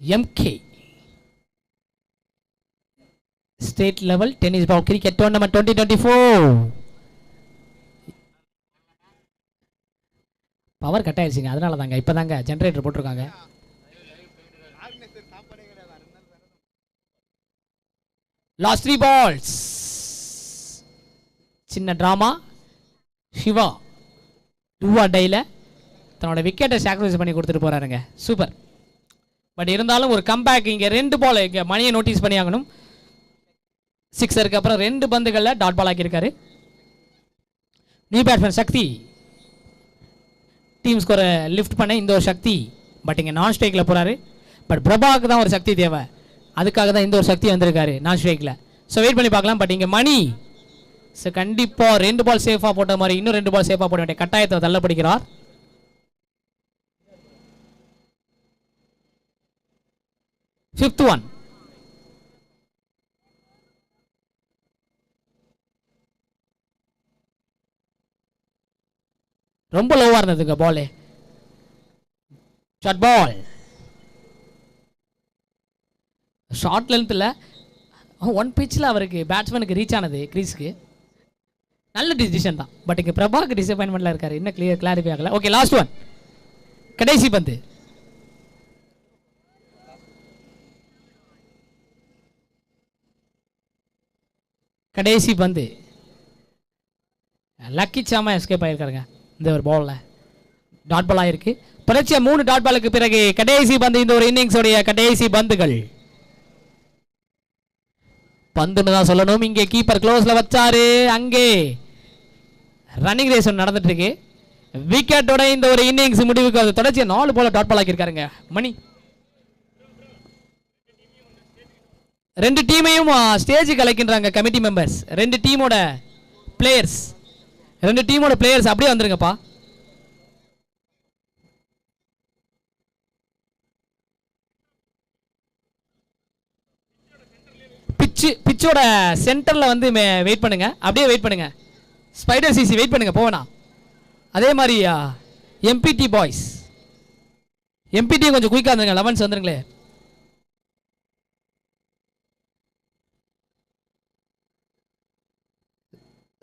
MK state level tennis ball cricket tournament 2024. Power cut ஆயிடுச்சுங்க, அதனால தாங்க இப்போ தாங்க ஜென்ரேட்டர் போட்டிருக்காங்க. Last 3 balls. சின்ன டிராமா. சிவா 2 அடையில் தன்னோட விக்கெட்டை சாக்ரிஃபைஸ் பண்ணி கொடுத்துட்டு போறாருங்க. சூப்பர். பட் இருந்தாலும் ஒரு கம்பேக். இங்கே 2 பால் இங்கே மணியை நோட்டீஸ் பண்ணி ஆகணும். சிக்ஸருக்கு அப்புறம் 2 பந்துகளில் டாட் பால் ஆக்கியிருக்காரு. நியூ பேட்ஸ்மேன் சக்தி. டீம் ஸ்கோரை லிஃப்ட் பண்ண இந்த ஒரு சக்தி. பட் இங்கே நான் ஸ்ட்ரைக்கில் போகிறாரு. பட் பிரபாவுக்கு தான் ஒரு சக்தி தேவை. அதுக்காக தான் இந்த ஒரு சக்தி வந்திருக்காரு நான் ஸ்ட்ரைக்கில். ஸோ வெயிட் பண்ணி பார்க்கலாம். பட் இங்கே மணி ஸோ கண்டிப்பாக 2 பால் சேஃபாக போட்ட மாதிரி இன்னும் 2 பால் சேஃபாக போட வேண்டிய கட்டாயத்தை தள்ளப்படுகிறார். Fifth one. ரொம்ப லோவாக இருந்ததுங்க பால். Short ball. ஷார்ட் லென்த்தில் 1 பிச்சில் அவருக்கு பேட்ஸ்மேனுக்கு ரீச் ஆனது கிரீஸ்க்கு. நல்ல டிசிஷன் தான். பட் இங்கே பிரபாக்கு டிசப்பாயின்மெண்ட்டில் இருக்காரு. இன்னும் கிளாரிஃபை ஆகலை. Okay, last one. கடைசி பந்து. கடைசி பந்து. லக்கி சாமா எஸ்கேப் ஆகிருக்காருங்க இந்த ஒரு பாலில். டாட் பால் ஆயிருக்கு. தொடர்ச்சியாக 3 டாட் பாலுக்கு பிறகு கடைசி பந்து. இந்த ஒரு இன்னிங்ஸோடைய கடைசி பந்துகள். பந்துன்னு தான் சொல்லணும். இங்கே கீப்பர் க்ளோஸில் வச்சாரு. அங்கே ரன்னிங் ரேஸ் நடந்துட்டு இருக்கு. விக்கெட்டோட இந்த ஒரு இன்னிங்ஸ் முடிவுக்கு அது. தொடர்ச்சியாக 4 பால் டாட் பால் ஆக்கியிருக்காருங்க மணி. 2 டீமையும் ஸ்டேஜுக்கு அழைக்கின்றாங்க கமிட்டி மெம்பர்ஸ். 2 டீமோட பிளேயர்ஸ் அப்படியே வந்துருங்கப்பா. பிச்சோட சென்டர்ல வந்து வெயிட் பண்ணுங்க. அப்படியே வெயிட் பண்ணுங்க. ஸ்பைடர் சிசி வெயிட் பண்ணுங்க. போவேனா அதே மாதிரி எம்பிடி பாய்ஸ், எம்பிடி கொஞ்சம் குயிக்காக இருந்துங்க. 11 வந்துருங்களே.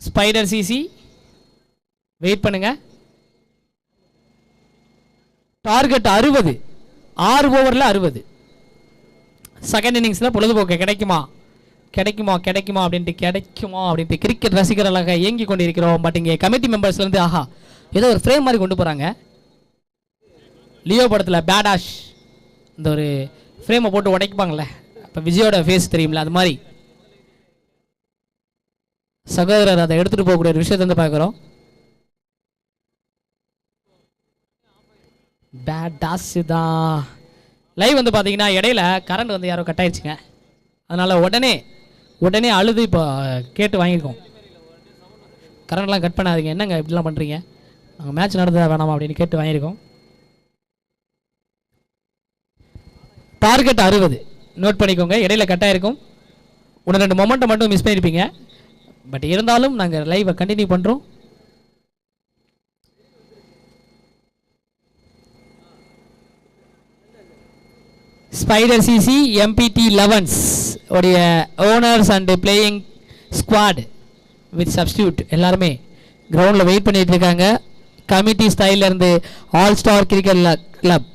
ஸ்பைடர் சிசி வெயிட் பண்ணுங்க. டார்கெட் 60, 6 ஓவரில் 60. செகண்ட் இன்னிங்ஸில் பொழுதுபோக்கு கிடைக்குமா கிடைக்குமா கிடைக்குமா அப்படின்ட்டு கிரிக்கெட் ரசிகர்களாக இயங்கி கொண்டிருக்கிறோம். பட் இங்கே கமிட்டி மெம்பர்ஸ்லேருந்து ஆஹா ஏதோ ஒரு ஃப்ரேம் மாதிரி கொண்டு போகிறாங்க. லியோ படத்தில் பேடாஷ் இந்த ஒரு ஃப்ரேமை போட்டு உடைப்பாங்களே, இப்போ விஜயோட ஃபேஸ் தெரியும்ல, அது மாதிரி சகோதரர் அதை எடுத்துகிட்டு போகக்கூடிய ஒரு விஷயத்தை வந்து பார்க்குறோம். பேடாஷ் தான். லைவ் வந்து பார்த்தீங்கன்னா இடையில கரண்ட் வந்து யாரோ கட் ஆயிடுச்சுங்க. அதனால் உடனே அழுது இப்போ கேட்டு வாங்கியிருக்கோம். கரண்ட்லாம் கட் பண்ணாதீங்க, என்னங்க இப்படிலாம் பண்ணுறீங்க, நாங்கள் மேட்ச் நடந்ததா வேணாமா அப்படின்னு கேட்டு வாங்கியிருக்கோம். டார்கெட் 60 நோட் பண்ணிக்கோங்க. இடையில கட் ஆகிருக்கும். 1-2 மொமெண்ட்டை மட்டும் மிஸ் பண்ணியிருப்பீங்க. பட் இருந்தாலும் நாங்கள் லைவை கண்டினியூ பண்ணுறோம். ஸ்பைடர் சிசி எம்பிடி 11s உடைய owners and playing squad with substitute எல்லாருமே கிரவுண்டில் வெயிட் பண்ணிட்டு இருக்காங்க. கமிட்டி ஸ்டைலில் இருந்து ஆல் ஸ்டார் கிரிக்கெட் கிளப்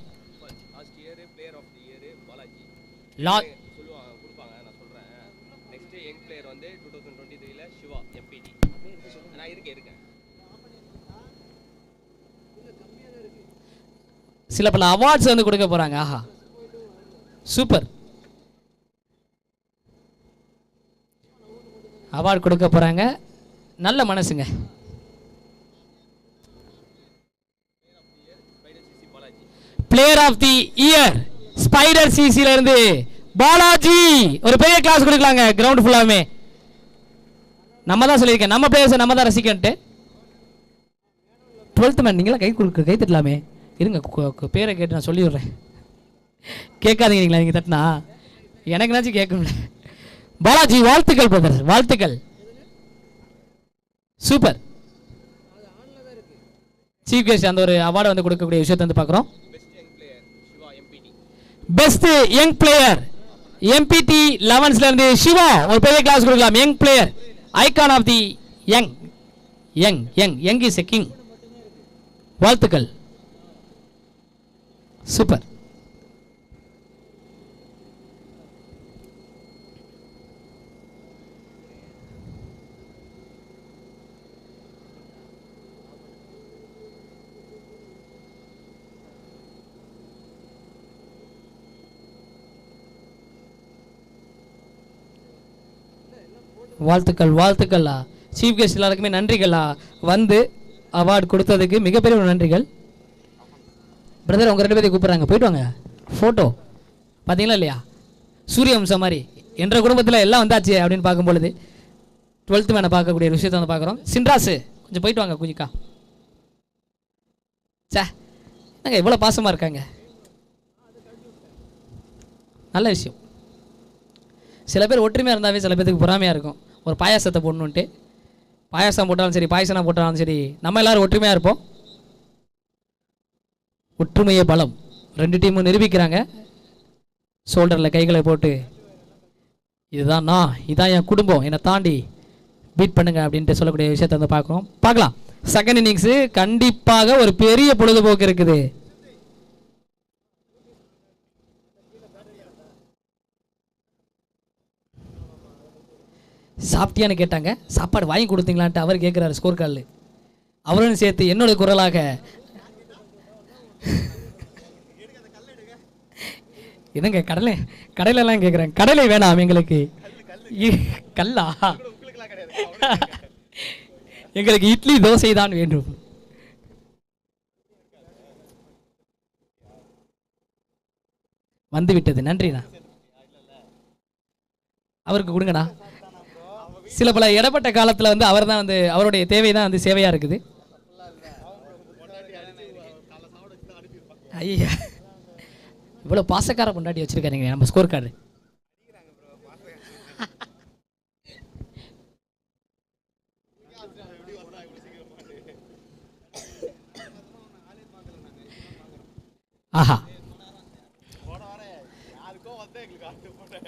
சில பல அவார்ட்ஸ் வந்து கொடுக்க போறாங்க. ஆஹா சூப்பர், அவார்டு கொடுக்க போறாங்க. நல்ல மனசுங்க. Player of the year spider சிசில இருந்து பாலாஜி. ஒரு பெரிய கிளாஸ் கொடுக்கலாங்க கிரவுண்ட் ஃபுல்லாமே. நம்ம தான் சொல்லியிருக்கேன், நம்ம பிளேயர்ஸை நம்ம தான் ரசிக்கன்ட்டு. 12th மேன் நீங்களா கை தட்டலாமே. இருங்க பேரை கேட்டு நான் சொல்லி விடுறேன். கேட்காதீங்களா நீங்கள் தட்டினா? எனக்குனாச்சும் கேட்கும்ல. பாலாஜி வாழ்த்துக்கள் பிரதர், வாழ்த்துக்கள். சூப்பர். சீஃப் கெஸ்ட் அந்த ஒரு அவார்டை வந்து கொடுக்கக்கூடிய விஷயத்தை வந்து பார்க்குறோம். பெஸ்ட் யங் பிளேயர் எம்பிடி 11ஸ்ல இருந்து சிவா. ஒரு பெரிய கிளாஸ் கொடுக்கலாம். Young player, icon of the young is a king. வாழ்த்துக்கள். சூப்பர். வாழ்த்துக்கள். சீஃப் கெஸ்ட் எல்லாருக்குமே நன்றிகளா. வந்து அவார்டு கொடுத்ததுக்கு மிகப்பெரிய ஒரு நன்றிகள். பிரதர் உங்கள் 2 பேரையும் கூப்பிட்றாங்க, போயிட்டு வாங்க. ஃபோட்டோ பார்த்தீங்களா இல்லையா? சூரியவம்சம் மாதிரி என்ற குடும்பத்தில் எல்லாம் வந்தாச்சு அப்படின்னு பார்க்கும்பொழுது 12th மேனை பார்க்கக்கூடிய விஷயத்தை வந்து பார்க்குறோம். சின்ராசு கொஞ்சம் போயிட்டு வாங்க குஞ்சிக்கா. சே என்னங்க இவ்வளோ பாசமாக இருக்காங்க, நல்ல விஷயம். சில பேர் ஒற்றுமையாக இருந்தாவே சில பேருக்கு பொறாமையாக இருக்கும். ஒரு பாயாசத்தை போடணுன்ட்டு, பாயாசம் போட்டாலும் சரி பாயசனா போட்டாலும் சரி நம்ம எல்லோரும் ஒற்றுமையாக இருப்போம். ஒற்றுமையே பலம். 2 டீமும் நிரூபிக்கிறாங்க. ஷோல்டரில் கைகளை போட்டு இதுதான் நான், இதுதான் என் குடும்பம், என்னை தாண்டி பீட் பண்ணுங்க அப்படின்ட்டு சொல்லக்கூடிய விஷயத்தை வந்து பார்க்கலாம். செகண்ட் இன்னிங்ஸு கண்டிப்பாக ஒரு பெரிய பொழுதுபோக்கு இருக்குது. சாப்பிட்டியான்னு கேட்டாங்க, சாப்பாடு வாங்கி கொடுத்தீங்களான்ட்டு அவர் கேட்குறாரு ஸ்கோர் கார்டில். அவரும் சேர்த்து என்னோட குரலாக என்னங்க கடையிலலாம் கேட்குறேன். கடலை வேணாம் எங்களுக்கு, கல்லா எங்களுக்கு இட்லி தோசை தான் வேண்டும். வந்துவிட்டது, நன்றிண்ணா. அவருக்கு கொடுங்கண்ணா. சில பல இடப்பட்ட காலத்தில் வந்து அவர் தான் வந்து அவருடைய தேவை தான் வந்து சேவையாக இருக்குது. ஐயா இவ்வளோ பாசக்கார கொண்டாடி வச்சிருக்காருங்க நம்ம ஸ்கோர் கார்டு. ஆஹா,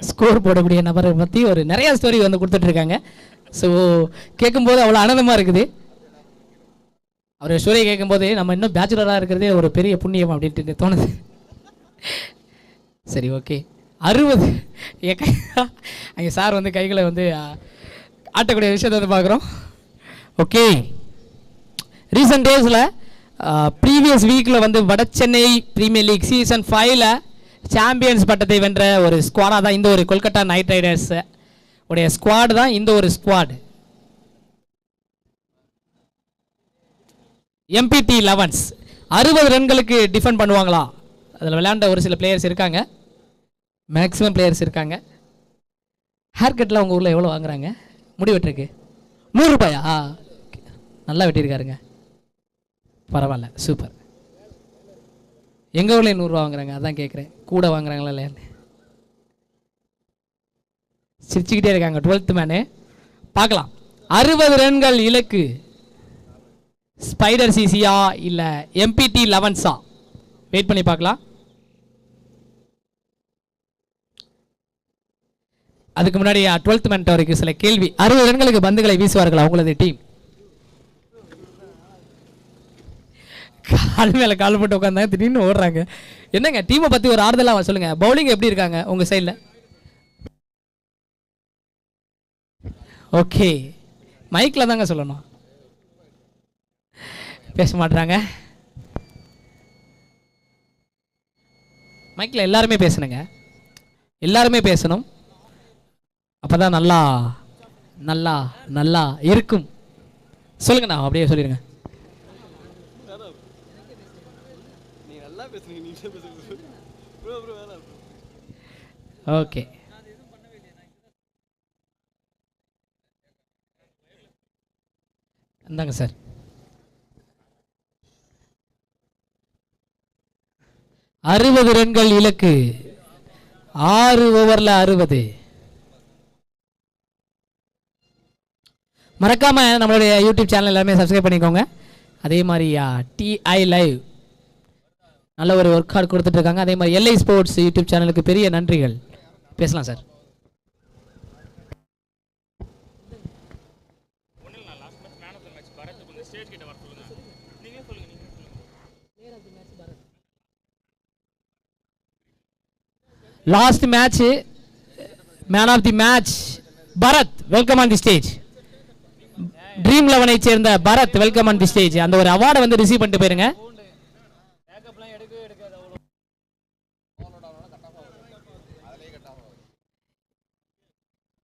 ஸ்கோர் போடக்கூடிய நபரை பற்றி ஒரு நிறைய ஸ்டோரி வந்து கொடுத்துட்ருக்காங்க. ஸோ கேட்கும்போது அவ்வளோ ஆனந்தமாக இருக்குது. அவர் ஸ்டோரியை கேட்கும்போது நம்ம இன்னும் பேச்சுலராக இருக்கிறதே ஒரு பெரிய புண்ணியம் அப்படின்ட்டு தோணுது. சரி, ஓகே. 60 அங்கே சார் வந்து கைகளை வந்து ஆட்டக்கூடிய விஷயத்தை வந்து பார்க்குறோம். ஓகே, ரீசெண்ட் டேஸில் ப்ரீவியஸ் வீக்கில் வந்து வட சென்னை பிரீமியர் லீக் சீசன் 5ல் சாம்பியன்ஸ் பட்டத்தை வென்ற ஒரு ஸ்குவாடாக தான் இந்த ஒரு கொல்கத்தா நைட் ரைடர்ஸ் உடைய ஸ்குவாடு தான் இந்த ஒரு ஸ்குவாடு. எம்பிடி 11s 60 ரன்களுக்கு டிஃபெண்ட் பண்ணுவாங்களா? அதில் விளையாண்ட ஒரு சில பிளேயர்ஸ் இருக்காங்க, மேக்ஸிமம் பிளேயர்ஸ் இருக்காங்க. ஹேர் கட்டில் உங்கள் ஊரில் எவ்வளோ வாங்குறாங்க? முடி வெட்டுருக்கு 100 ரூபாயா? நல்லா வெட்டியிருக்காருங்க, பரவாயில்ல, சூப்பர். எங்கள் ஊரில் 100 ரூபா வாங்குறாங்க, அதான் கேட்குறேன், கூட வாங்குறாங்களா இல்லையான்னு. சிரிச்சுக்கிட்டே இருக்காங்க 12th மேனு. பார்க்கலாம், 60 ரன்கள் இலக்கு ஸ்பைடர் சிசியா இல்லை எம்பிடி 11ஸா? வெயிட் பண்ணி பார்க்கலாம். அதுக்கு முன்னாடி 12th மேன் வரைக்கும் சில கேள்வி. 60 ரன்களுக்கு பந்துகளை வீசுவார்களா உங்களது டீம்? கால் மேலே கால் போட்டு உட்காந்தாங்க, திடீர்னு ஓடுறாங்க. என்னங்க டீமை பற்றி ஒரு ஆறுதலாக சொல்லுங்க. பவுலிங் எப்படி இருக்காங்க உங்கள் சைடில்? ஓகே, மைக்கில் தாங்க சொல்லணும், பேச மாட்டாங்க. மைக்கில் எல்லாருமே பேசணுங்க, எல்லாருமே பேசணும், அப்போதான் நல்லா நல்லா நல்லா இருக்கும். சொல்லுங்கண்ணா, அப்படியே சொல்லிடுங்க. ஓகே, இந்தாங்க சார். அறுபது ரன்கள் இலக்கு, 6 ஓவரில் 60. மறக்காம நம்மளுடைய யூடியூப் சேனல் எல்லாமே சப்ஸ்கிரைப் பண்ணிக்கோங்க. அதே மாதிரி டிஐ லைவ் நல்ல ஒரு ஒர்க் அவுட் கொடுத்துட்டு இருக்காங்க. அதே மாதிரி எல்ஐ ஸ்போர்ட்ஸ் யூடியூப் சேனலுக்கு பெரிய நன்றிகள். பேசலாம் sir. Last match man of the match Bharath, welcome on the stage. Dream 11ஐ சேர்ந்த Bharath, welcome on the stage. அந்த ஒரு அவார்டை வந்து ரிசீவ் பண்ணிட்டு போயிருங்க.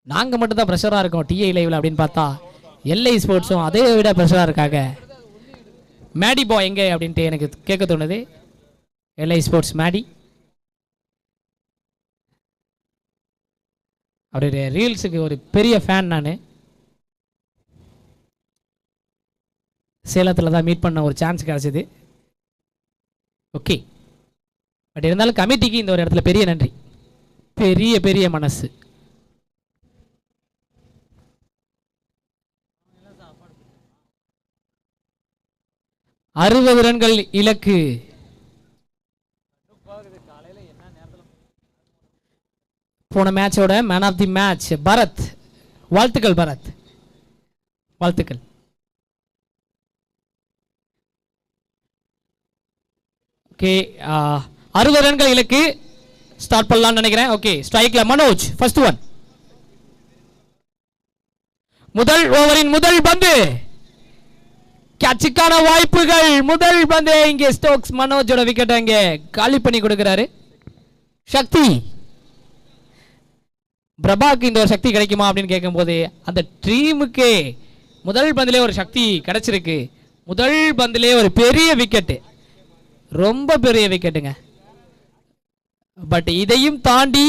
நாங்கள் மட்டும் தான் ப்ரெஷராக இருக்கோம் டிஐ லைவ்ல அப்படின்னு பார்த்தா எல்ஐ ஸ்போர்ட்ஸும் அதை விட ப்ரெஷராக இருக்காங்க. மேடி பாய் எங்கே அப்படின்ட்டு எனக்கு கேட்க தோணுது. எல்ஐ ஸ்போர்ட்ஸ் மேடி அவருடைய ரீல்ஸுக்கு ஒரு பெரிய ஃபேன் நான். சேலத்தில் தான் மீட் பண்ண ஒரு சான்ஸ் கிடச்சிது. ஓகே, பட் இருந்தாலும் கமிட்டிக்கு இந்த ஒரு இடத்துல பெரிய நன்றி, பெரிய பெரிய மனசு. அறுபது ரன்கள் இலக்கு. போன மேட்சோட man of the match Bharath. வாழ்த்துக்கள் பரத், வாழ்த்துக்கள். ஓகே, 60 ரன்கள் இலக்கு. ஸ்டார்ட் பண்ணலாம்னு நினைக்கிறேன். ஓகே, ஸ்ட்ரைக்ல மனோஜ், ஃபர்ஸ்ட் ஒன். முதல் ஓவரின் முதல் பந்து, கேட்சுக்கான வாய்ப்புகள். முதல் பந்து இங்கே ஸ்டோக்ஸ் மனோஜோட விக்கெட் இங்கே காலி பண்ணி கொடுக்கிறாரு. சக்தி பிரபாக்கு இந்த ஒரு சக்தி கிடைக்குமா அப்படின்னு கேட்கும்போது அந்த டீமுக்கே முதல் பந்திலே ஒரு சக்தி கிடைச்சிருக்கு. முதல் பந்திலே ஒரு பெரிய விக்கெட்டு, ரொம்ப பெரிய விக்கெட்டுங்க. பட் இதையும் தாண்டி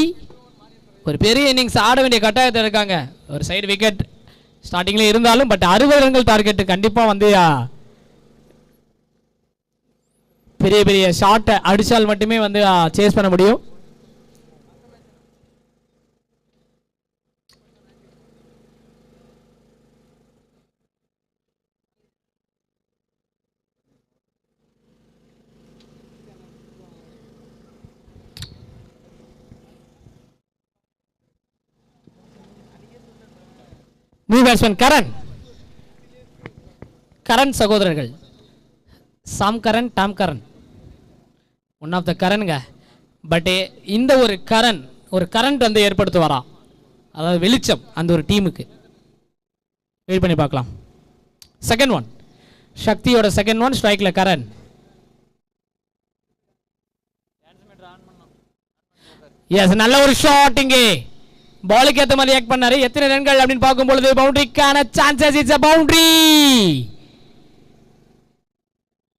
ஒரு பெரிய இன்னிங்ஸ் ஆட வேண்டிய கட்டாயத்தில் இருக்காங்க. ஒரு சைடு விக்கெட் ஸ்டார்டிங்ல இருந்தாலும் பட் 60 ரன்கள் டார்கெட் கண்டிப்பா வந்து பெரிய பெரிய ஷாட்டை அடிச்சால் மட்டுமே வந்து சேஸ் பண்ண முடியும். New batsman Curran. கரண் சகோதரர்கள், Sam Curran, Tom Curran, one of the கரனுங்க. பட் இந்த ஒரு கரண், ஒரு கரண்ட் வந்து ஏற்படுத்துவாரா, அதாவது வெளிச்சம் அந்த ஒரு டீமுக்கு. வெயிட் பண்ணி பார்க்கலாம். செகண்ட் ஒன், சக்தியோட செகண்ட் ஒன், ஸ்ட்ரைக்ல கரண். எஸ், நல்ல ஒரு ஷாட். இங்கே பாலுக்கு ஏற்ற மாதிரி ஆக்ட் பண்ணாரு. எத்தனை ரன்கள் அப்படின்னு பார்க்கும் பொழுது பவுண்டரிக்கான chances, it's a boundary.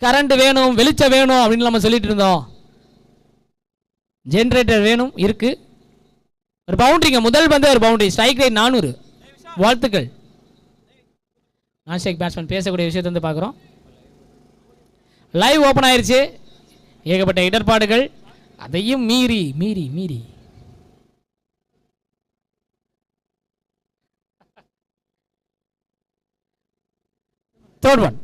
Current வேணும், வெளிச்சம் வேணும் அப்படின்னு நம்ம சொல்லிட்டு இருந்தோம். ஜெனரேட்டர் வேணும், இருக்கு. ஒரு பவுண்டரிங்க, முதல் பந்து ஒரு பவுண்டரி. Strike rate 400. வாழ்த்துக்கள். நான் ஸ்ட்ரைக் பேட்ஸ்மேன் பேசக்கூடிய விஷயத்தை வந்து பார்க்குறோம். லைவ் ஓப்பன் ஆயிருச்சு. ஏகப்பட்ட இடர்பாடுகள், அதையும் மீறி மீறி மீறி தேர்ட் ஒன்.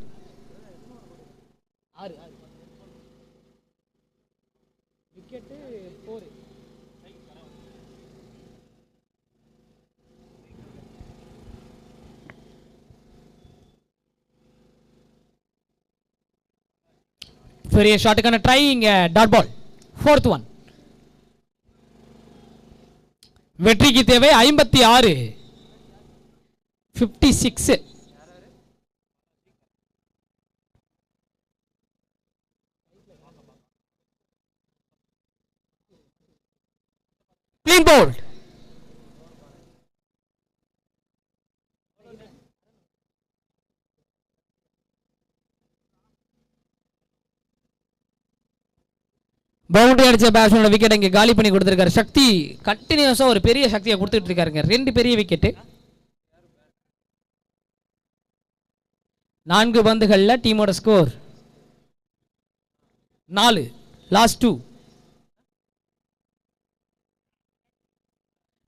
பெரிய ஷாட்டுக்கான ட்ரை, இங்க டாட் பால். Fourth one. வெற்றிக்கு தேவை 56, 56. Clean bolt. பவுண்டரி அடிச்ச பேட்ஸ்மேனோட விக்கெட் இங்கே காலி பண்ணி கொடுத்துருக்காரு. சக்தி கண்டினியூஸா ஒரு பெரிய சக்தியை கொடுத்துட்டு இருக்காருங்க. 2 பெரிய விக்கெட். 4 பந்துகள்ல டீமோட ஸ்கோர் 4. லாஸ்ட் 2.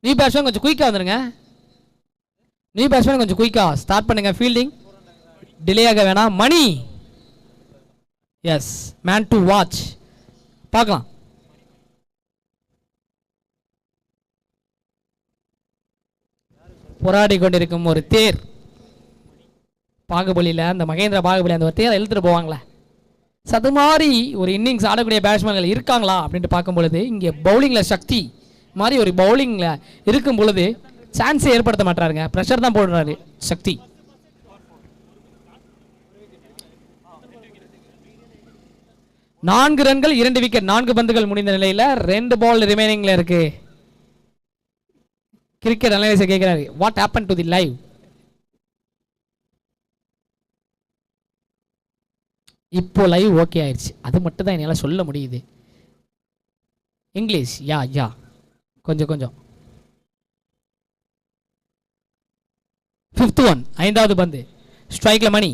நியூ பேட்ஸ்மேன் கொஞ்சம் குயிக்கா வந்துருங்க. நியூ பேட்ஸ்மேன் கொஞ்சம் குயிக்கா ஸ்டார்ட் பண்ணுங்க. ஃபீல்டிங் டிலே ஆக வேணாம். மணி, எஸ், மேன் டு வாட்ச். பார்க்கலாம். போராடி கொண்டிருக்கும் ஒரு தேர். பாகுபலியில் அந்த மகேந்திர பாகுபலி அந்த ஒரு தேரை இழுத்துட்டு போவாங்களே, சது மாதிரி ஒரு இன்னிங்ஸ் ஆடக்கூடிய பேட்ஸ்மேன்கள் இருக்காங்களா அப்படின்ட்டு பார்க்கும் பொழுது இங்கே பவுலிங்கில் சக்தி மாதிரி ஒரு பவுலிங்கில் இருக்கும் பொழுது சான்ஸை ஏற்படுத்த மாட்டாருங்க. ப்ரெஷர் தான் போடுறாரு சக்தி. நான்கு ரன்கள் 2 விக்கெட். 4 பந்துகள் முடிந்த நிலையில் 2 பால் ரிமைனிங்ல இருக்கு. கிரிக்கெட் அனலைசர் கேட்கிறாரு, what happen to the live? இப்போ லைவ் ஓகே ஆயிடுச்சு. அது மட்டும் தான் என்னால் சொல்ல முடியுது. இங்கிலீஷ் யா யா கொஞ்சம் கொஞ்சம். 5th ஒன், 5வது பந்து. ஸ்ட்ரைக்ல Mani.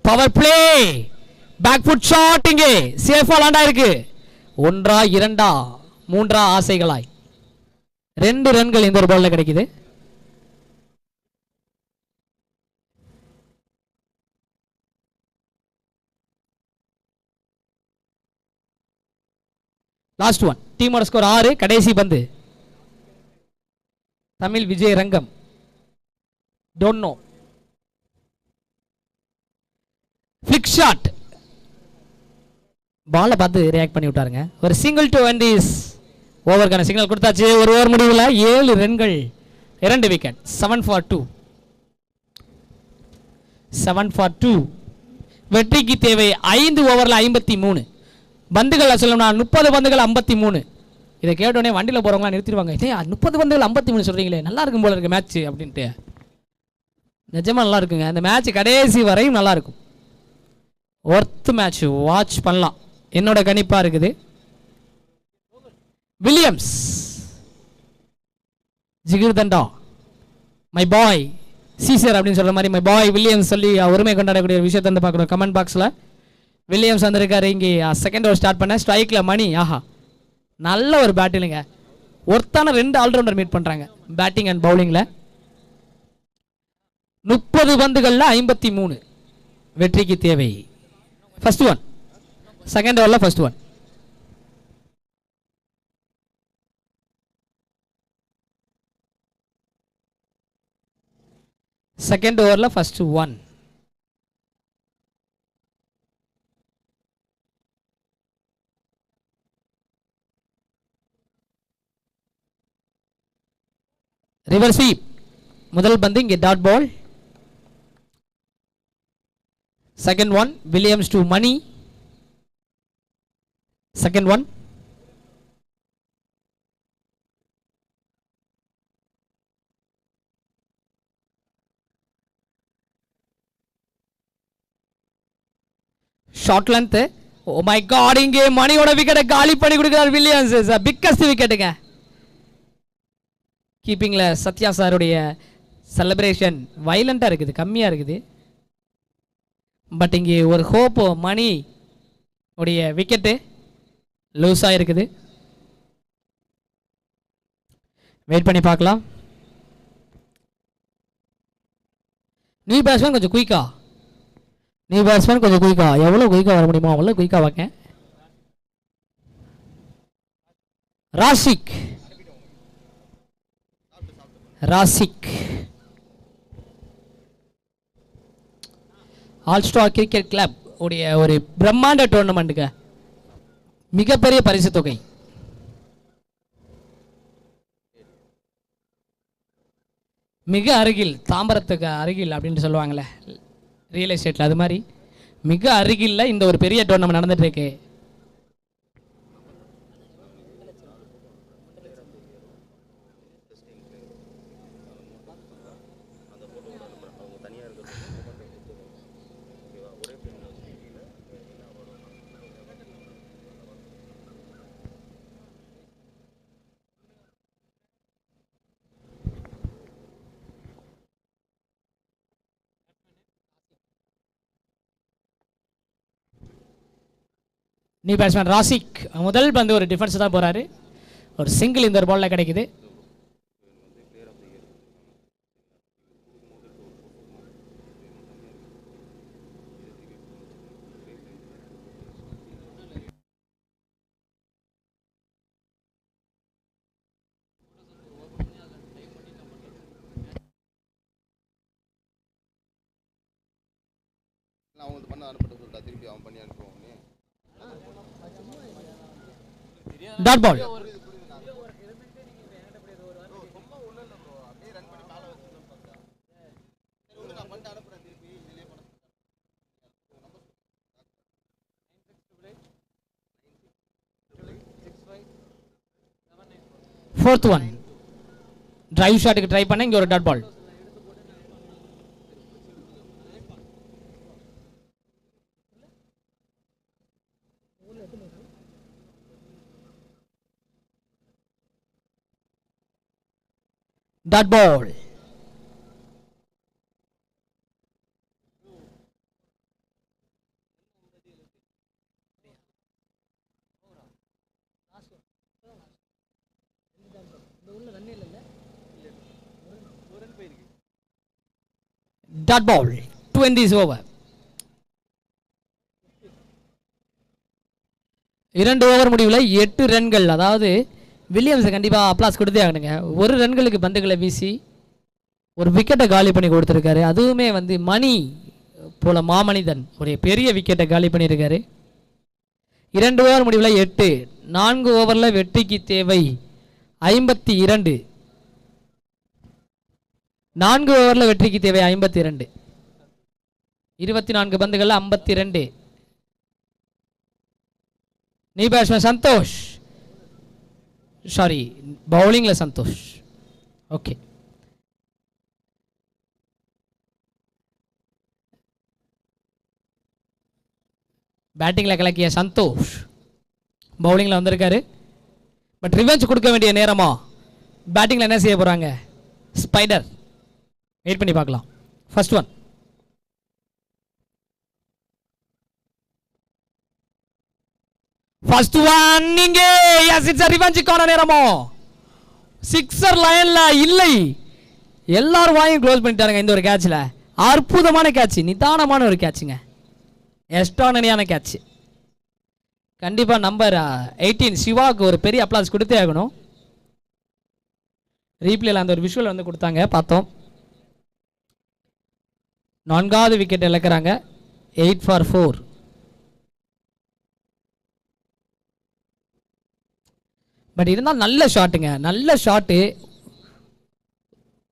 Power play, back foot shot. இங்கே சேஃபா லாண்டா இருக்கு. 1 2 3 ஆசைகளாய் 2 ரன்கள் இந்த ஒரு பால்ல கிடைக்குது. Last one. டீமோட ஸ்கோர் 6. கடைசி பந்து. Tamil Vijay Rangam. Don't know. Flick shot. பாலை பார்த்து ரியாக்ட் பண்ணி விட்டாருங்க. ஒரு சிங்கிள் டு எண்ட் திஸ் ஓவருக்கான சிக்னல் கொடுத்தாச்சு. ஒரு ஓவர் முடிவில் 7 ரன்கள் 2 விக்கெட். 7 for 2. 7 for 2. வெற்றிக்கு தேவை 5 ஓவரில் 53 பந்துகள். சொல்லணும்னா 30 பந்துகள் 53. இதை கேட்டோடனே வண்டியில் போகிறவங்களாம் நிறுத்திடுவாங்க. 30 பந்துகள் 53 சொல்கிறீங்களே, நல்லா இருக்கும் போல இருக்கு மேட்ச் அப்படின்ட்டு. நிஜமாக நல்லா இருக்குங்க. அந்த மேட்ச் கடைசி வரையும் நல்லா இருக்கும். ஒர்த் மேட்ச், வாட்ச் பண்ணலாம். என்னோட கணிப்பாக இருக்குது. Williams, Jigarthanda, my boy Caesar அப்படின்னு சொல்கிற மாதிரி மை பாய் வில்லியம்ஸ் சொல்லி உரிமை கொண்டாடக்கூடிய விஷயத்தை வந்து பார்க்குறோம் கமெண்ட் பாக்ஸில். வில்லியம்ஸ் வந்திருக்காரு. இங்கே செகண்ட் ஓவர் ஸ்டார்ட் பண்ண. ஸ்ட்ரைக்கில் மணி. ஆஹா, நல்ல ஒரு பேட்டிலுங்க. ஒருத்தான 2 ஆல்ரவுண்டர் மீட் பண்ணுறாங்க பேட்டிங் அண்ட் பவுலிங்கில். 30 பந்துகளில் 53. வெற்றிக்கு தேவை ஃபர்ஸ்ட் ஒன். செகண்ட் ஓவரில் ஃபர்ஸ்ட் ஒன். செகண்ட் ஓவரில் ஃபர்ஸ்ட் 1. Reverse sweep. முதல் பந்து இங்கே dot ball. Second 1 Williams to Mani. Second 1. Short length. Oh my god, இங்கே மணியோட விக்கெட்டை காலி பண்ணி கொடுக்கிறார் வில்லியம்ஸ். பிக்கஸ்ட் விக்கெட்டுங்க. கீப்பிங்கில் சத்யா சாருடைய செலிப்ரேஷன் வைலண்டாக இருக்குது, கம்மியாக இருக்குது. பட் இங்கே ஒரு ஹோப், மணி உடைய விக்கெட்டு லூஸாக இருக்குது. வெயிட் பண்ணி பார்க்கலாம். நியூ பேட்ஸ்மேன் கொஞ்சம் குயிக்கா, எவ்வளோ குயிக்கா வர முடியுமோ அவ்வளோ குயிக்கா வாங்க. Rasik all star cricket club உடைய ஒரு பிரம்மாண்ட டோர்னமெண்ட்டுங்க, மிகப்பெரிய பரிசு தொகை. மிக அருகில், தாம்பரத்துக்கு அருகில் அப்படின்னு சொல்லுவாங்கள்ல ரியல் எஸ்டேட்டில், அது மாதிரி மிக அருகில் இந்த ஒரு பெரிய டோர்னமெண்ட் நடந்துட்டு இருக்கு. நியூ பேட்ஸ்மேன் ராசிக் முதல் பந்து ஒரு டிஃபென்ஸ் தான் போறாரு. ஒரு சிங்கிள் இந்த ஒரு பால்ல கிடைக்குது. Dot ball. ஃபோர்த் 1 டிரைவ் ஷாட்டுக்கு ட்ரை பண்ண, இங்க ஒரு dot ball. Dot ball. Dot ball. 20 is over. 2 over முடிவில் 8 ரன்கள். அதாவது வில்லியம்ஸ் கண்டிப்பாக அப்ளாஸ் கொடுத்தே ஆகணுங்க. 1 ரன்களுக்கு பந்துகளை வீசி ஒரு விக்கெட்டை காலி பண்ணி கொடுத்துருக்காரு. அதுவுமே வந்து மணி போல மாமனிதன் ஒரு பெரிய விக்கெட்டை காலி பண்ணியிருக்காரு. 2 ஓவர் முடிவில் 8. 4 ஓவரில் வெற்றிக்கு தேவை 52. 4 ஓவரில் வெற்றிக்கு தேவை 52. 24 பந்துகளில் 52. நீ பேட்ஸ்மேன் சந்தோஷ், சாரி பவுலிங்ல சந்தோஷ். ஓகே, பேட்டிங்ல கலக்கிய சந்தோஷ் பவுலிங்ல வந்திருக்காரு. பட் ரிவெஞ்ச் கொடுக்க வேண்டிய நேரமா? பேட்டிங்ல என்ன செய்ய போறாங்க? ஸ்பைடர். வெயிட் பண்ணி பார்க்கலாம். ஃபர்ஸ்ட் 1. ஃபர்ஸ்ட் 1 இங்கே. எஸ், இட்ஸ் ரிவெஞ்சுக்கான நேரமோ? சிக்ஸர் லைன்ல இல்லை. எல்லாரும் வாயும் க்ளோஸ் பண்ணிட்டாங்க இந்த ஒரு கேட்ச்ல. அற்புதமான கேட்ச், நிதானமான ஒரு கேட்சுங்க, எஸ்ட்ரானரியான கேட்ச். கண்டிப்பா நம்பர் 18 சிவாக்கு ஒரு பெரிய அப்ளாஸ் கொடுத்தே ஆகணும். ரீப்ளேல அந்த ஒரு விஷுவல் வந்து கொடுத்தாங்க, பார்த்தோம். 4வது விக்கெட் இழக்கிறாங்க. 8 for 4. பட் இருந்தால் நல்ல ஷாட்டுங்க, நல்ல ஷாட்டு.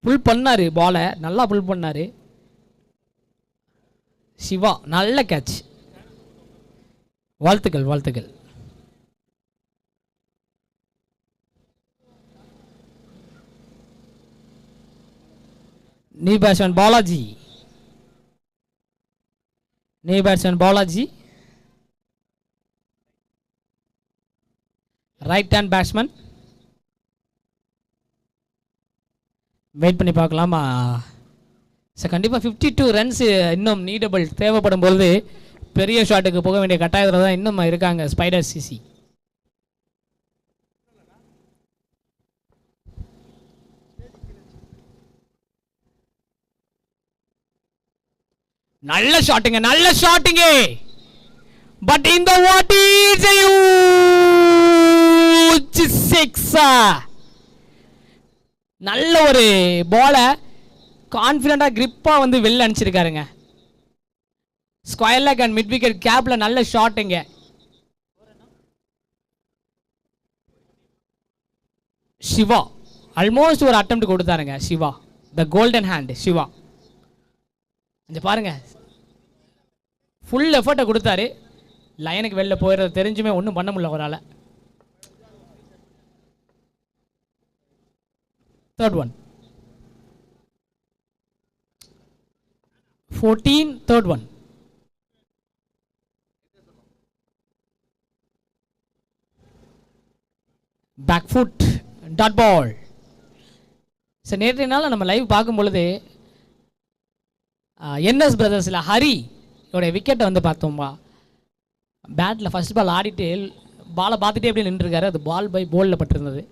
புல் பண்ணார், பாலை நல்லா புல் பண்ணார். சிவா நல்ல கேட்ச். வாழ்த்துக்கள் வாழ்த்துக்கள். New batsman Balaji, new batsman Balaji, right hand batsman. Wait பண்ணி பார்க்கலாமா சார்? கண்டிப்பாக 52 ரன்ஸ் இன்னும் நீடபிள் தேவைப்படும் பொழுது பெரிய ஷாட்டுக்கு போக வேண்டிய கட்டாயத்தில் தான் இன்னும் இருக்காங்க ஸ்பைடர் சிசி. நல்ல ஷாட்டுங்க, நல்ல ஷாட்டுங்க. பட் இந்த what is a huge six. நல்ல ஒரு பாலை கான்ஃபிடண்டா கிரிப்பா வந்து வெளில அனுப்பிச்சிருக்காருங்க. Square leg and mid wicket கேப்ல நல்ல ஷாட்டுங்க. சிவா ஆல்மோஸ்ட் ஒரு அட்டெம்ப்ட் கொடுத்தாருங்க. Siva the golden hand. Siva இங்க பாருங்க, ஃபுல் எஃபர்ட்டை கொடுத்தாரு. லைனுக்கு வெளில போயிடுறது தெரிஞ்சுமே ஒன்றும் பண்ண முடியல அவரால். Third one 14, third one. Back foot dot ball. Sir நேற்றைய நாள் நம்ம லைவ் பார்க்கும் பொழுது என்எஸ் பிரதர்ஸில் ஹரி உடைய விக்கெட்டை வந்து பார்த்தோம்பா. பேட்டில் ஃபர்ஸ்ட் பால் ஆடிட்டு பாலை பார்த்துட்டே எப்படி நின்றுருக்காரு. அது பால் பை போலில் பட்டிருந்தது.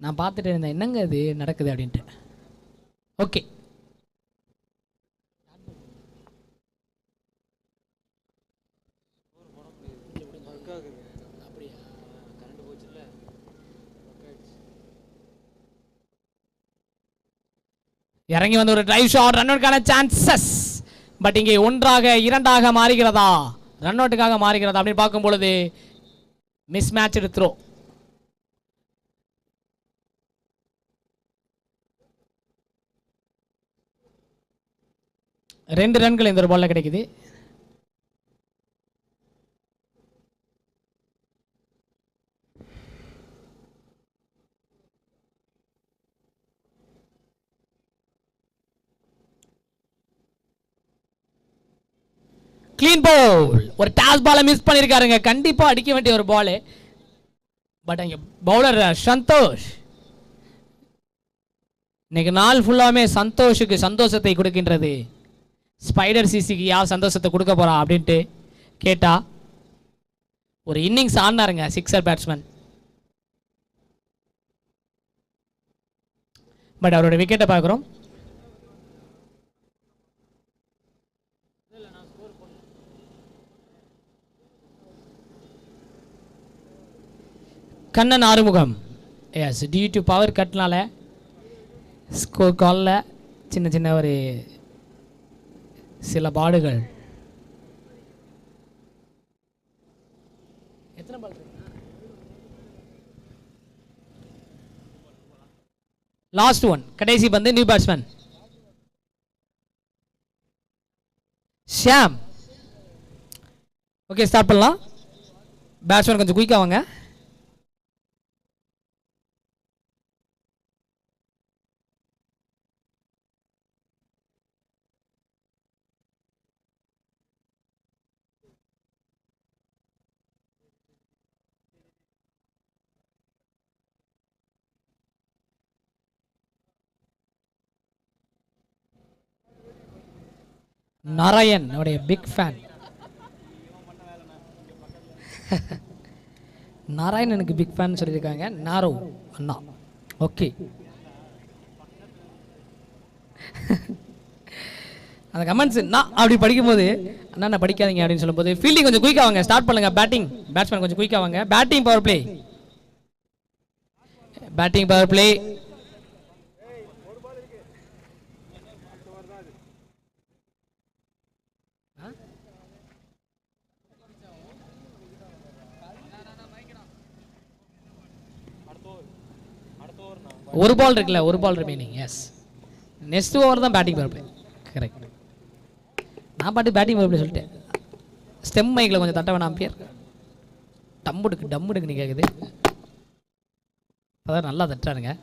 நான் பார்த்துட்டு இருந்தேன், என்னங்க இது நடக்குது அப்படின்ட்டு. ஓகே, இறங்கி வந்து ஒரு டிரைவ் ஷாட், ரன் அவுட்கான சான்சஸ். பட் இங்கே 1 2 மாறுகிறதா, ரன் அவுட்டுக்காக மாறுகிறதா அப்படின்னு பார்க்கும் பொழுது மிஸ் மேட்ச் த்ரோ. ரெண்டு ரன்கள் இந்த ஒரு பால்ல கிடைக்குது. கிளீன் பால். ஒரு டாஸ் பாலை மிஸ் பண்ணியிருக்காருங்க. கண்டிப்பா அடிக்க வேண்டிய ஒரு பால். பட் அங்கே பவுலர் சந்தோஷ், இன்னைக்கு நாள் ஃபுல்லாமே சந்தோஷுக்கு சந்தோஷத்தை கொடுக்கின்றது. ஸ்பைடர் சிசிக்கு யார் சந்தோஷத்தை கொடுக்க போறா அப்படின்ட்டு கேட்டா ஒரு இன்னிங்ஸ் ஆடினாருங்க சிக்ஸர் பேட்ஸ்மேன். பட் அவரோட விக்கெட்டை பார்க்குறோம். Kannan Arumugam. Yes, due to power கட்னால ஸ்கோர் காலில் சின்ன சின்ன ஒரு சில பாடுகள். எத்தனை பால்? லாஸ்ட் ஒன், கடைசி பந்து. New batsman Shyam. Okay, start பண்ணலாம். பேட்ஸ்மேன் கொஞ்சம் குயிக்காக வாங்க. நாராயண் அவருடைய பிக் ஃபேன். நாராயண் எனக்கு பிக் ஃபேன் சொல்லியிருக்காங்க. நாரோ அண்ணா. ஓகே, அந்த கமெண்ட்ஸ் நான் அப்படி படிக்கும்போது அண்ணா நான் படிக்காதீங்க அப்படின்னு சொல்லும்போது ஃபீல்டிங் கொஞ்சம் குயிக்காக வாங்க. ஸ்டார்ட் பண்ணுங்க. பேட்டிங் பேட்ஸ்மேன் கொஞ்சம் குயிக்காக வாங்க. Batting power play, batting power play. ஒரு பால் இருக்குல்ல, ஒரு பால் ரிமைனிங். எஸ், நெக்ஸ்ட் ஓவர் தான் பேட்டிங் பவர் பிளே. கரெக்ட். நான் பாட்டு பேட்டிங் பவர் பிளே சொல்லிட்டேன். ஸ்டெம் மைக்கில் கொஞ்சம் தட்ட வேணாம் பேர். டம்முடுக்கு நீ கேட்குது. அதான் நல்லா தட்டுறாருங்க.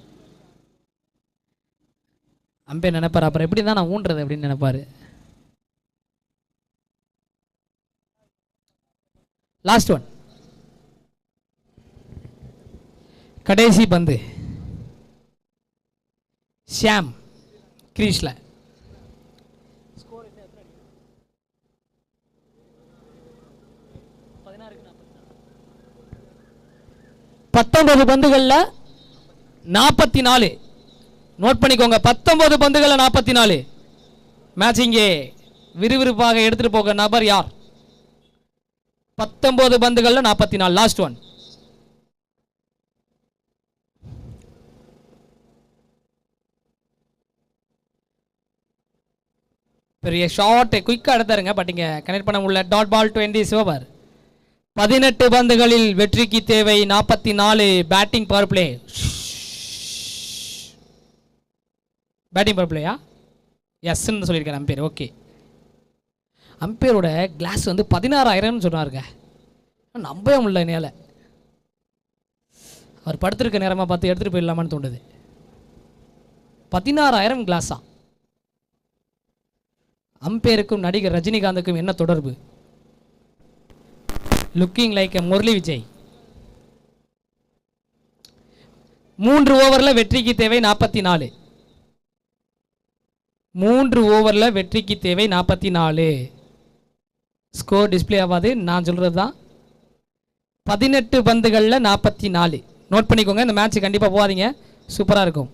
அம்பே நினைப்பார் அப்புறம் எப்படி தான் நான் ஊன்றது அப்படின்னு நினைப்பாரு. லாஸ்ட் ஒன், கடைசி பந்து. ஷியாம் கிரீஸ்ல. பத்தொன்பது பந்துகள்ல 44. நோட் பண்ணிக்கோங்க, 19 பந்துகள்ல 44. மேட்ச் இங்கே விறுவிறுப்பாக எடுத்துட்டு போக நபர் யார்? 19 பந்துகள்ல 44. Last one. பெரிய ஷார்ட் குயிக்கா எடுத்தாருங்க, பட் இங்க கனெக்ட் பண்ண முடியல. Dot ball to end this over. 18 பந்துகளில் வெற்றிக்கு தேவை 44. Batting power play. Batting power பிளேயா? எஸ்ன்னு சொல்லியிருக்காரு அம்பேர். ஓகே, அம்பேரோட கிளாஸ் வந்து 16,000 சொன்னாருங்க. நம்பவே முடியல என்னால். அவர் படுத்திருக்க நேரமாக பார்த்து எடுத்துகிட்டு போயிடலாமான்னு தோணுது. 16,000 கிளாஸா? அம்பேருக்கும் நடிகர் ரஜினிகாந்துக்கும் என்ன தொடர்பு? Looking like Murali Vijay. 3 ஓவரில் வெற்றிக்கு தேவை 44. 3 ஓவரில் வெற்றிக்கு தேவை 44. ஸ்கோர் டிஸ்பிளே ஆகாது, நான் சொல்கிறது தான். 18 பந்துகளில் 44. நோட் பண்ணிக்கோங்க, இந்த மேட்ச் கண்டிப்பாக போகாதீங்க, சூப்பராக இருக்கும்.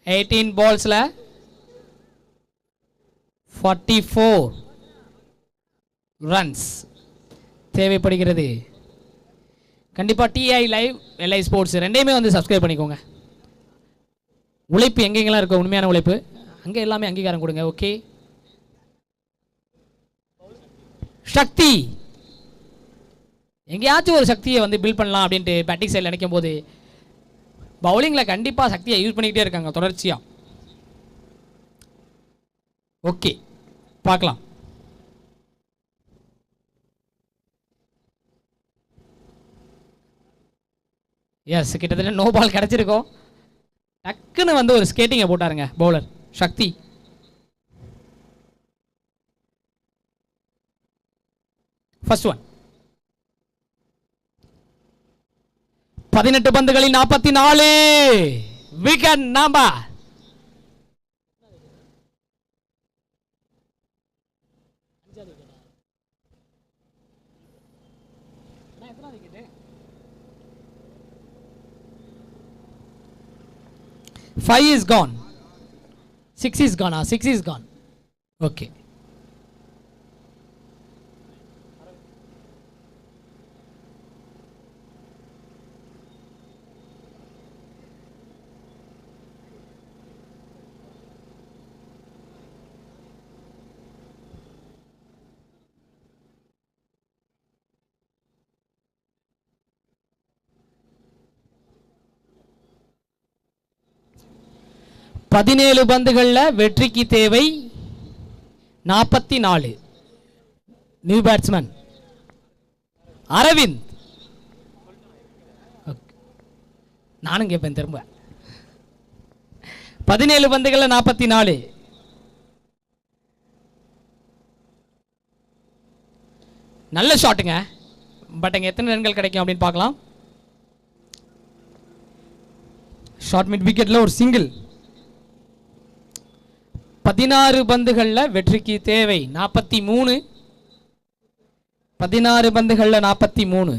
18 பால்ஸில் 44 ரன்ஸ் தேவைப்படுகிறது. கண்டிப்பாக டிஐ லைவ், எல்ஐ ஸ்போர்ட்ஸ் ரெண்டையுமே வந்து சப்ஸ்கிரைப் பண்ணிக்கோங்க. உழைப்பு எங்கெங்கெல்லாம் இருக்கும், உண்மையான உழைப்பு அங்கே எல்லாமே அங்கீகாரம் கொடுங்க. ஓகே, சக்தி எங்கேயாச்சும் ஒரு சக்தியை வந்து பில்ட் பண்ணலாம் அப்படின்ட்டு பேட்டிங் சைடில் நினைக்கும் போது பவுலிங்கில் கண்டிப்பாக சக்தியை யூஸ் பண்ணிக்கிட்டே இருக்காங்க தொடர்ச்சியாக. ஓகே, பார்க்கலாம். எஸ், கிட்டத்தட்ட நோ பால் கிடச்சிருக்கோம். டக்குன்னு வந்து ஒரு ஸ்கேட்டிங்கை போட்டாருங்க பவுலர் சக்தி. First one. 18 பந்துகளில் 44. Wicket number. Five is gone. 6 is gone. 6 is gone. Okay. பதினேழு பந்துகளில் வெற்றிக்கு தேவை 44. New batsman Aravind. நானும் கேட்பேன் திரும்ப. 17 பந்துகளில் 44. நல்ல ஷாட்டுங்க, பட் அங்கே எத்தனை ரன்கள் கிடைக்கும் அப்படின்னு பார்க்கலாம். ஷார்ட் மிட் விக்கெட்டில் ஒரு சிங்கிள். 16 பந்துகளில் வெற்றிக்கு தேவை 43. 16 பந்துகளில் 43.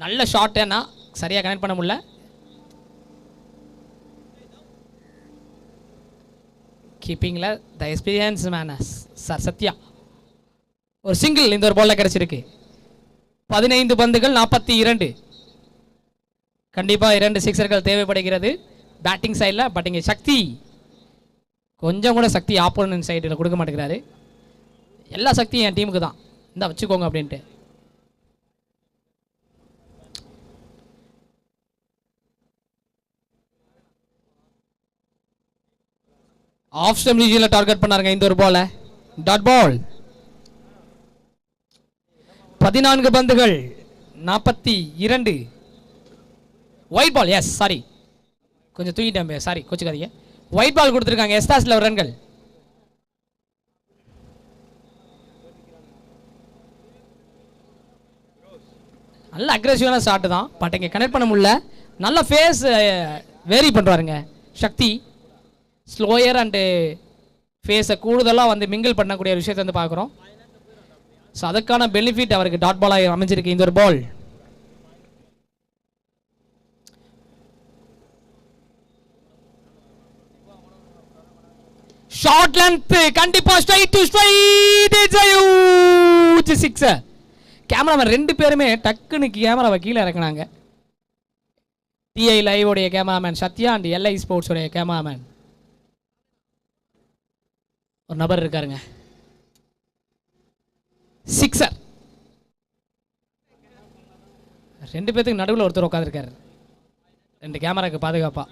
நல்ல ஷாட், ஏன்னா சரியாக கனெக்ட் பண்ண முடியல. கீப்பிங்கில் the experience man sir Sathya. ஒரு சிங்கிள் இந்த ஒரு பால்ல கிடைச்சிருக்கு. 15 பந்துகள் 42. கண்டிப்பாக 2 சிக்ஸர்கள் தேவைப்படுகிறது பேட்டிங் சைடில். பட் இங்கே சக்தி கொஞ்சம் கூட சக்தி ஆப்போனன்ட் சைடில் கொடுக்க மாட்டேங்கிறாரு. எல்லா சக்தியும் என் டீமுக்கு தான், இந்த வச்சுக்கோங்க அப்படின்ட்டு. ஆஃப் ஸ்டெம் ரீஜியனில் டார்கெட் பண்ணாருங்க இந்த ஒரு பால. Dot ball. 14 பந்துகள் 42. White ball. எஸ், சாரி, கொஞ்சம் தூங்கிட்டேன், சாரி, கோச்சுக்காதீங்க. ஒயிட் பால் கொடுத்துருக்காங்க. எஸ்டாஸ்ல ஒரு ரன்கள். நல்ல அக்ரெசிவான ஷாட் தான், பட் இங்கே கனெக்ட் பண்ண முடியல. நல்ல ஃபேஸ் வேரி பண்ணுறாருங்க சக்தி. ஸ்லோயர் அண்டு ஃபேஸை கூடுதலாக வந்து மிங்கிள் பண்ணக்கூடிய விஷயத்தை வந்து பார்க்குறோம். ஸோ அதுக்கான பெனிஃபிட் அவருக்கு டாட் பாலாக அமைஞ்சிருக்கு இந்த ஒரு பால். ஷார்ட் லென்த், கண்டிப்பா straight to straight, it's a huge sixer. Cameraman 2 பேருமே டக்குன்னு கேமராவை கீழே இறக்குனாங்க. டிஐ லைவ் உடைய cameraman Sathya and LI sports உடைய கேமராமேன் ஒரு நபர் இருக்காருங்க. சிக்ஸர். 2 பேத்துக்கு நடுவில் ஒருத்தர் உட்காந்துருக்காரு, 2 கேமராக்கு பாதுகாப்பா.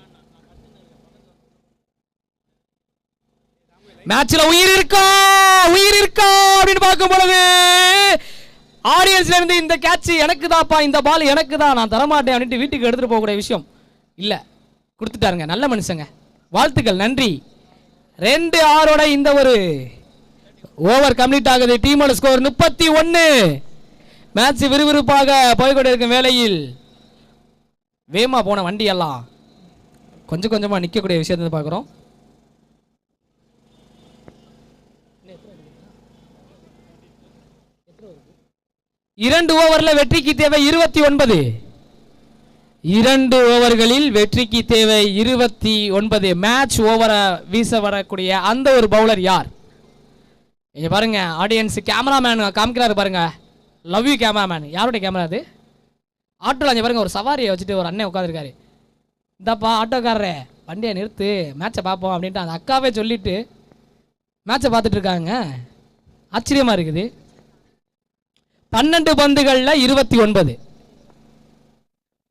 மேட்ச்ல உயிர் இருக்கா அப்படின்னு பார்க்கும் பொழுது ஆடியன்ஸ்ல இருந்து இந்த கேட்ச் எனக்கு தான்ப்பா, இந்த பால் எனக்கு தான், நான் தரமாட்டேன் அப்படின்ட்டு வீட்டுக்கு எடுத்துட்டு போகக்கூடிய விஷயம் இல்ல, கொடுத்துட்டாருங்க. நல்ல மனுஷங்க, வாழ்த்துக்கள், நன்றி. 2-6 இந்த ஒரு ஓவர் கம்ப்ளீட் ஆகுது. டீமோட ஸ்கோர் 31. மேட்ச் விறுவிறுப்பாக போய்கொண்டிருக்கும் வேளையில் வேமா போன வண்டி எல்லாம் கொஞ்சம் கொஞ்சமா நிற்கக்கூடிய விஷயத்தை பார்க்குறோம். 2 ஓவரில் வெற்றிக்கு தேவை 29. 2 ஓவர்களில் வெற்றிக்கு தேவை 29. மேட்ச் ஓவரை வீச வரக்கூடிய அந்த ஒரு பவுலர் யார்? இங்க பாருங்க, ஆடியன்ஸ் கேமராமேன் காமிக்கிறாரு பாருங்க. Love you cameraman. யாருடைய கேமரா அது? ஆட்டோவில் அங்கே பாருங்க, ஒரு சவாரியை வச்சுட்டு ஒரு அண்ணன் உட்காந்துருக்காரு. இந்தாப்பா ஆட்டோக்காரரே, வண்டியை நிறுத்து, மேட்சை பார்ப்போம் அப்படின்ட்டு அந்த அக்காவே சொல்லிட்டு மேட்சை பார்த்துட்டு இருக்காங்க. ஆச்சரியமா இருக்குது. 12 பந்துகளில் 29.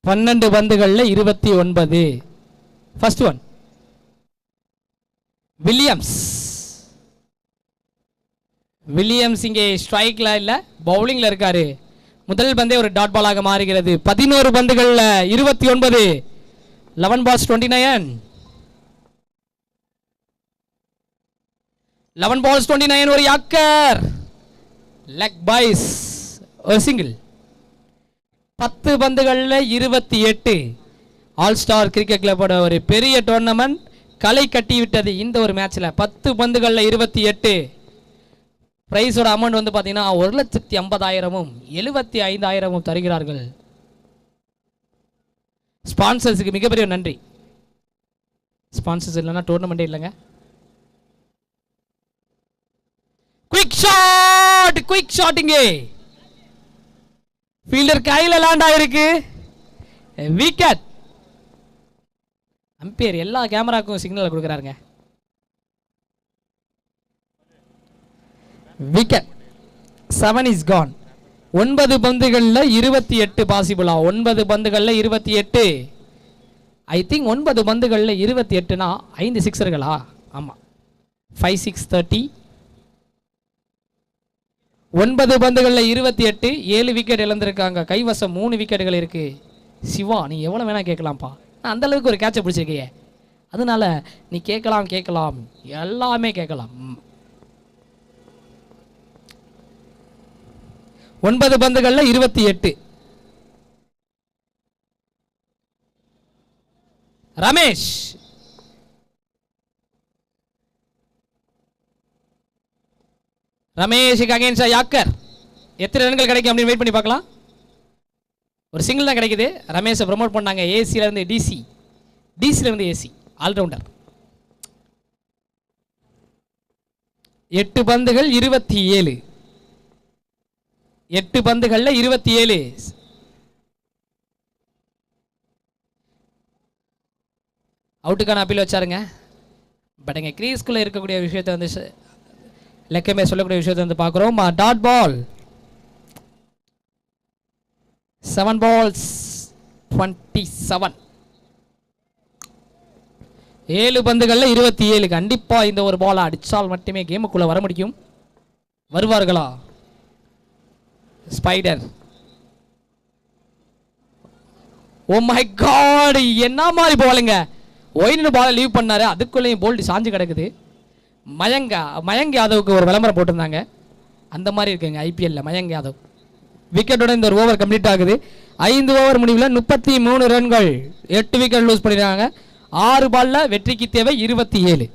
12 பந்துகளில் 29. First one Williams. வில்லியம்ஸ் இங்கே ஸ்ட்ரைக்ல இல்ல, பவுலிங்ல இருக்காரு. முதல் பந்தே ஒரு டாட் பாலாக மாறுகிறது. 11 பந்துகளில் 29. 11 balls 29. 11 balls 29. ஒரு யாக்கர், லெக் பைஸ், ஒரு சிங்கிள். 10 பந்துகளில் 28. ஆல் ஸ்டார் கிரிக்கெட் கிளப்போட ஒரு பெரிய டோர்னமெண்ட் களை கட்டி விட்டது இந்த ஒரு மேட்ச்ல. 10 பந்துகளில் 28. பிரைஸோட அமௌண்ட் வந்து பார்த்தீங்கன்னா 1,50,000 75,000 தருகிறார்கள். ஸ்பான்சர்ஸுக்கு மிகப்பெரிய நன்றி. ஸ்பான்சர்ஸ் இல்லைன்னா டோர்னமெண்ட்டே இல்லைங்க. குயிக் ஷாட் இங்கே ஃபீல்டர் கையில லேண்ட் ஆயிருக்கு. விக்கெட். அம்பையர் எல்லா கேமராக்கும் சிக்னல் கொடுக்குறாருங்க. விக்கெட். 7 is gone. 9 பந்துகளில் 28 பாசிபிளா? 9 பந்துகளில் 28. ஐ திங்க் 9 பந்துகளில் 28னா 5 சிக்ஸர்களா? ஆமாம், 5 6 30. 9 பந்துகளில் 28. 7 விக்கெட் இழந்திருக்காங்க. கைவசம் 3 விக்கெட்டுகள் இருக்கு. சிவா, நீ எவ்வளோ வேணா கேட்கலாம்ப்பா, நான் அந்த அளவுக்கு ஒரு கேட்சை பிடிச்சிருக்கையே, அதனால நீ கேட்கலாம் எல்லாமே கேட்கலாம். 9 பந்துகளில் 28. ரமேஷ். ரமேஷுக்கு அகைன்ஸ்டா யாக்கர். எத்தனை ரன்கள் கிடைக்கும் அப்படின்னு வெயிட் பண்ணி பார்க்கலாம். ஒரு சிங்கிள் தான் கிடைக்குது. ரமேஷை ப்ரமோட் பண்ணாங்க ஏசில இருந்து டிசி, டிசில இருந்து ஏசி, ஆல்ரவுண்டர். 8 பந்துகள் 27. 8 பந்துகளில் 27. அவுட்டுக்கான அப்பீல் வச்சாருங்க. பட் இங்கே க்ரீஸ்குள்ளே இருக்கக்கூடிய விஷயத்தை வந்து லெக்கமே சொல்லக்கூடிய விஷயத்தை வந்து பார்க்குறோம். டாட் பால் 7 balls 27, 7 பந்துகளில் 27. கண்டிப்பாக இந்த ஒரு பாலை அடித்தால் மட்டுமே கேமுக்குள்ளே வர முடியும். வருவார்களா ஸ்பைடர்? ஓ மை காட், என்ன மாதிரி பாலுங்க! ஒயின்னு பாலை லீவ் பண்ணாரு, அதுக்குள்ளேயும் போல்டு சாஞ்சு கிடக்குது. மயங்க் யாதவுக்கு ஒரு விளம்பரம் போட்டிருந்தாங்க, அந்த மாதிரி இருக்குங்க ஐபிஎல்ல மயங்க் யாதவ். விக்கெட்டோட இந்த ஒரு ஓவர் கம்ப்ளீட் ஆகுது. 5 ஓவர் முடிவில் 33 ரன்கள், 8 விக்கெட் லூஸ் பண்ணிருக்காங்க. 6 பால்ல வெற்றிக்கு தேவை 27.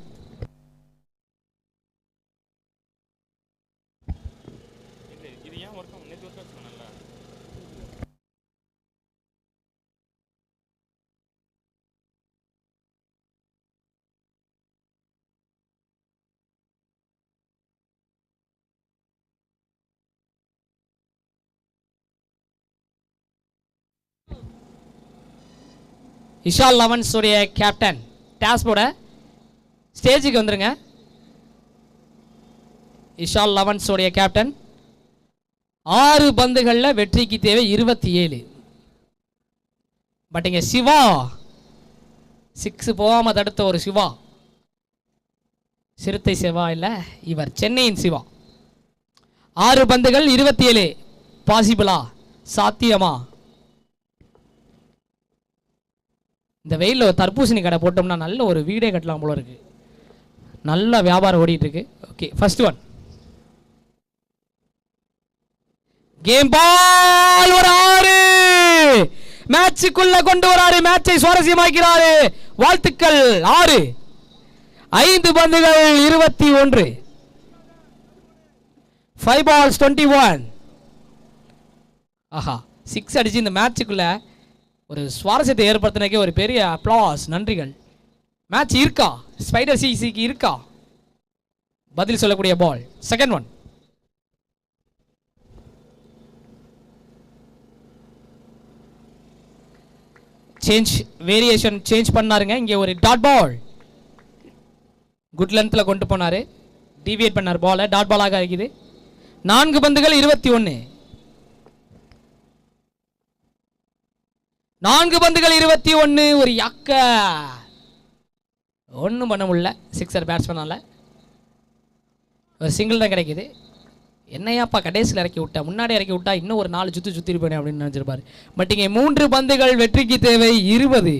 விஷால் லெவன்ஸ் உடைய கேப்டன் டாஸ்போட ஸ்டேஜுக்கு வந்துருங்க. விஷால் லெவன்ஸ் உடைய கேப்டன் 6 பந்துகளில் வெற்றிக்கு தேவை 27. பட் இங்க சிவா 6 போகாம தடுத்த ஒரு சிவா, சிறுத்தை சிவா இல்ல, இவர் சென்னையின் சிவா. 6 பந்துகள் 27 பாசிபிளா, சாத்தியமா? இந்த வெயிலில் ஒரு தர்பூசணி கடை போட்டோம்னா நல்ல ஒரு வீடே கட்டலாம் போல இருக்கு. நல்ல வியாபாரம் ஓடிட்டு இருக்கு. ஓகே, ஃபர்ஸ்ட் ஒன் கேம் பால், ஒரு 6 மேட்சுக்குள்ள கொண்டு வராரு, மேட்சை சுவாரஸ்யமாக்கிறாரு. வாழ்த்துக்கள். 6, 5 பந்துகள் 21, 5 balls 21. ஆஹா, 6 அடிச்சு இந்த மேட்சுக்குள்ள ஒரு சுவாரஸ்யத்தை ஏற்படுத்தினக்கே ஒரு பெரிய அப்ளாஸ், நன்றிகள். மேட்ச் இருக்கா? ஸ்பைடர் சிசிக்கு இருக்கா? பதில் சொல்லக்கூடிய ball. Second one change, variation change பண்ணாருங்க. இங்கே ஒரு டாட் பால், குட் லென்த்ல கொண்டு போனாரு, டிவியேட் பண்ணார் பாலை, டாட் பாலாக இருக்குது. 4 பந்துகள் 21, 4 பந்துகள் 21, ஒரு யக்க, ஒன்றும் பண்ண முடியல. சிக்ஸர் பேட்ஸ்மேனால ஒரு சிங்கிள் தான் கிடைக்குது. என்னையாப்பா கடைசியில் இறக்கி விட்டா, முன்னாடி இறக்கி விட்டா இன்னும் ஒரு 4 சுற்றி இருப்பேன் அப்படின்னு நினச்சிருப்பாரு. பட் இங்கே 3 பந்துகள் வெற்றிக்கு தேவை 20.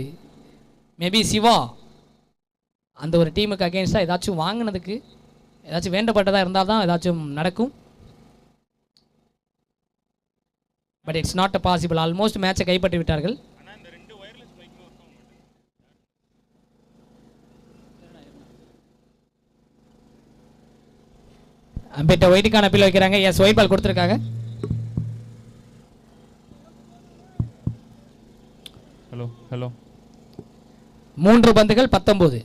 மேபி சிவா அந்த ஒரு டீமுக்கு அகேன்ஸ்டாக ஏதாச்சும் வாங்கினதுக்கு ஏதாச்சும் வேண்டப்பட்டதாக இருந்தால் தான் ஏதாச்சும் நடக்கும். But it's not possible. Almost மேட்சை கைப்பற்றி விட்டார்கள். அம்பேட்ட ஒயிட்டுக்கான அப்பீல் வைக்கிறாங்க. எஸ், ஒயிட் பால் கொடுத்துருக்காங்க. ஹலோ ஹலோ 3 பந்துகள் 19.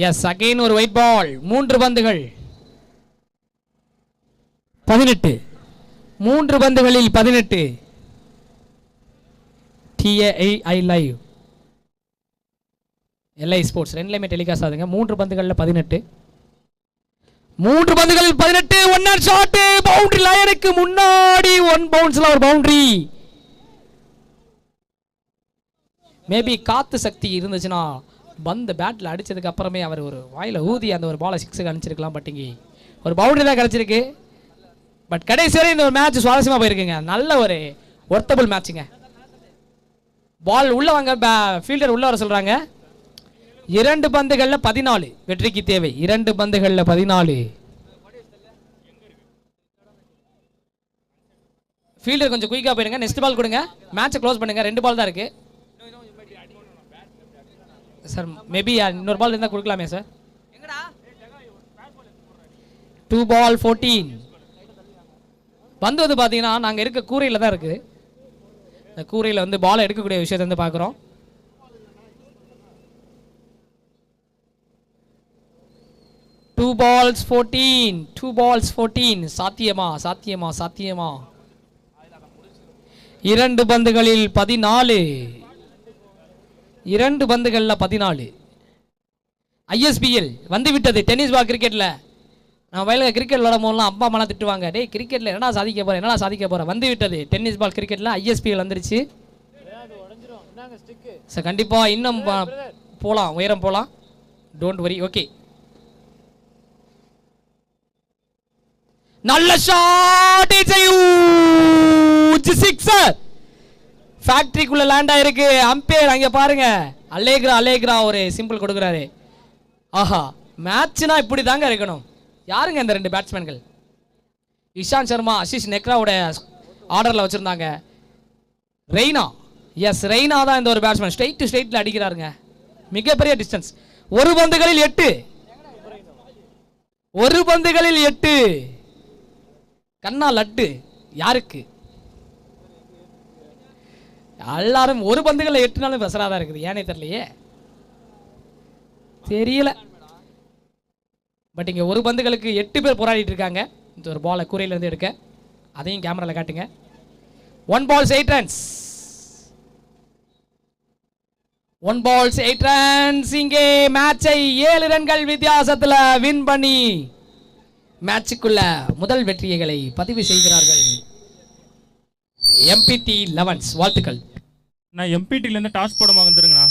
எஸ், அகைன் ஒரு ஒயிட் பால். 3 பந்துகள் 18, 3 பந்துகளில் 18. TAI லைவ், LI ஸ்போர்ட்ஸ் ரெண்டுலையுமே டெலிகாஸ்ட் ஆகுதுங்க. 3 பந்துகளில் 18, 3 பந்துகளில் 18. ஒன் ஷாட், பவுண்டரி லைனுக்கு முன்னாடி 1 பவுன்ஸ்ல ஒரு பவுண்டரி. மேபி காத்து சக்தி இருந்துச்சுன்னா பந்து பேட்டில் அடிச்சதுக்கு அப்புறமே அவர் ஒரு வாயில ஊதி அந்த ஒரு பாலை 6க்கு அனுப்பிச்சிருக்கலாம். பட் இங்கே ஒரு பவுண்டரி தான் கிடைச்சிருக்கு. பட் கடைசி வரை இந்த ஒரு மேட்ச் சுவாரஸ்யமா போயிருக்குங்க. நல்ல ஒரு ஒர்த்தபிள் மேட்சுங்க. பால் உள்ள வாங்க, ஃபீல்டர் உள்ள வர சொல்றாங்க. 2 பந்துகள்ல 14 வெற்றிக்கு தேவை. 2 பந்துகள்ல 14. ஃபீல்டர் கொஞ்சம் குயிக்கா போயிடுங்க. நெக்ஸ்ட் பால் கொடுங்க, மேட்சை க்ளோஸ் பண்ணுங்க. 2 பால் தான் இருக்கு சார். மேபி இன்னொரு பால் இருந்தா கொடுக்கலாமே சார். 2 ball 14. பந்து வந்து பாத்தீங்கன்னா நாங்க இருக்க கூரையில தான் இருக்குது. இந்த கூரையில வந்து பால் எடுக்கக்கூடிய விஷயத்தை வந்து பாக்குறோம். Two balls 14. சாத்தியமா? 2 பந்துகளில் 14. 2 பந்துகளில் 14. ISPL வந்து விட்டது. டென்னிஸ் பால் கிரிக்கெட்டில் நான் வயலில் கிரிக்கெட் விளாடும் போதெல்லாம் அப்பா அம்மாலாம் திட்டுவாங்க, டேய் கிரிக்கெட்டில் என்னடா சாதிக்க போகிறேன், என்னடா சாதிக்க போகிறேன். வந்து விட்டது டென்னிஸ் பால் கிரிக்கெட்டில் ISPL வந்துருச்சு. சார் கண்டிப்பாக இன்னும் போகலாம், உயரம் போகலாம், டோன்ட் வரி. ஓகே, நல்ல ஷாட், சிக்ஸர் ஃபேக்டரிக்குள்ள லேண்ட் ஆயிருக்கு. அம்பையர் அங்க பாருங்க, அலேக்ரா ஒரு சிம்பிள் கொடுக்குறாரு. ஆஹா, மேட்ச்னா இப்படி தாங்க இருக்கணும். யாருங்க இந்த 2 பேட்ஸ்மேன்கள்? இஷாந்த் சர்மா, ஆஷிஷ் நெக்ராவோட ஆர்டர்ல வச்சிருந்தாங்க. ரெய்னா, எஸ் ரெய்னா தான் இந்த ஒரு பேட்ஸ்மேன். ஸ்ட்ரெயிட்ல அடிக்கிறாருங்க, மிகப்பெரிய டிஸ்டன்ஸ். 1 பந்துகளில் 8, 1 பந்துகளில் 8. கண்ணா லட்டு யாருக்கு? எல்லாரும் 1 பந்துகளில் 8 நாளும் பெசராதான் இருக்குது. ஏனே தெரியலையே, தெரியல. பட் இங்கே 1 பந்துகளுக்கு 8 பேர் போராடிட்டு இருக்காங்க. இந்த ஒரு பாலை கூரையிலேருந்து எடுக்க, அதையும் கேமராவில் காட்டுங்க. 1 balls 8 runs, 1 balls 8 runs. இங்கே மேட்சை 7 ரன்கள் வித்தியாசத்தில் வின் பண்ணி மேட்சுக்குள்ள முதல் வெற்றிகளை பதிவு செய்கிறார்கள் MPT 11s. வாழ்த்துக்கள். நான் MPTலேருந்து டாஸ் போட வந்துருங்கண்ணா.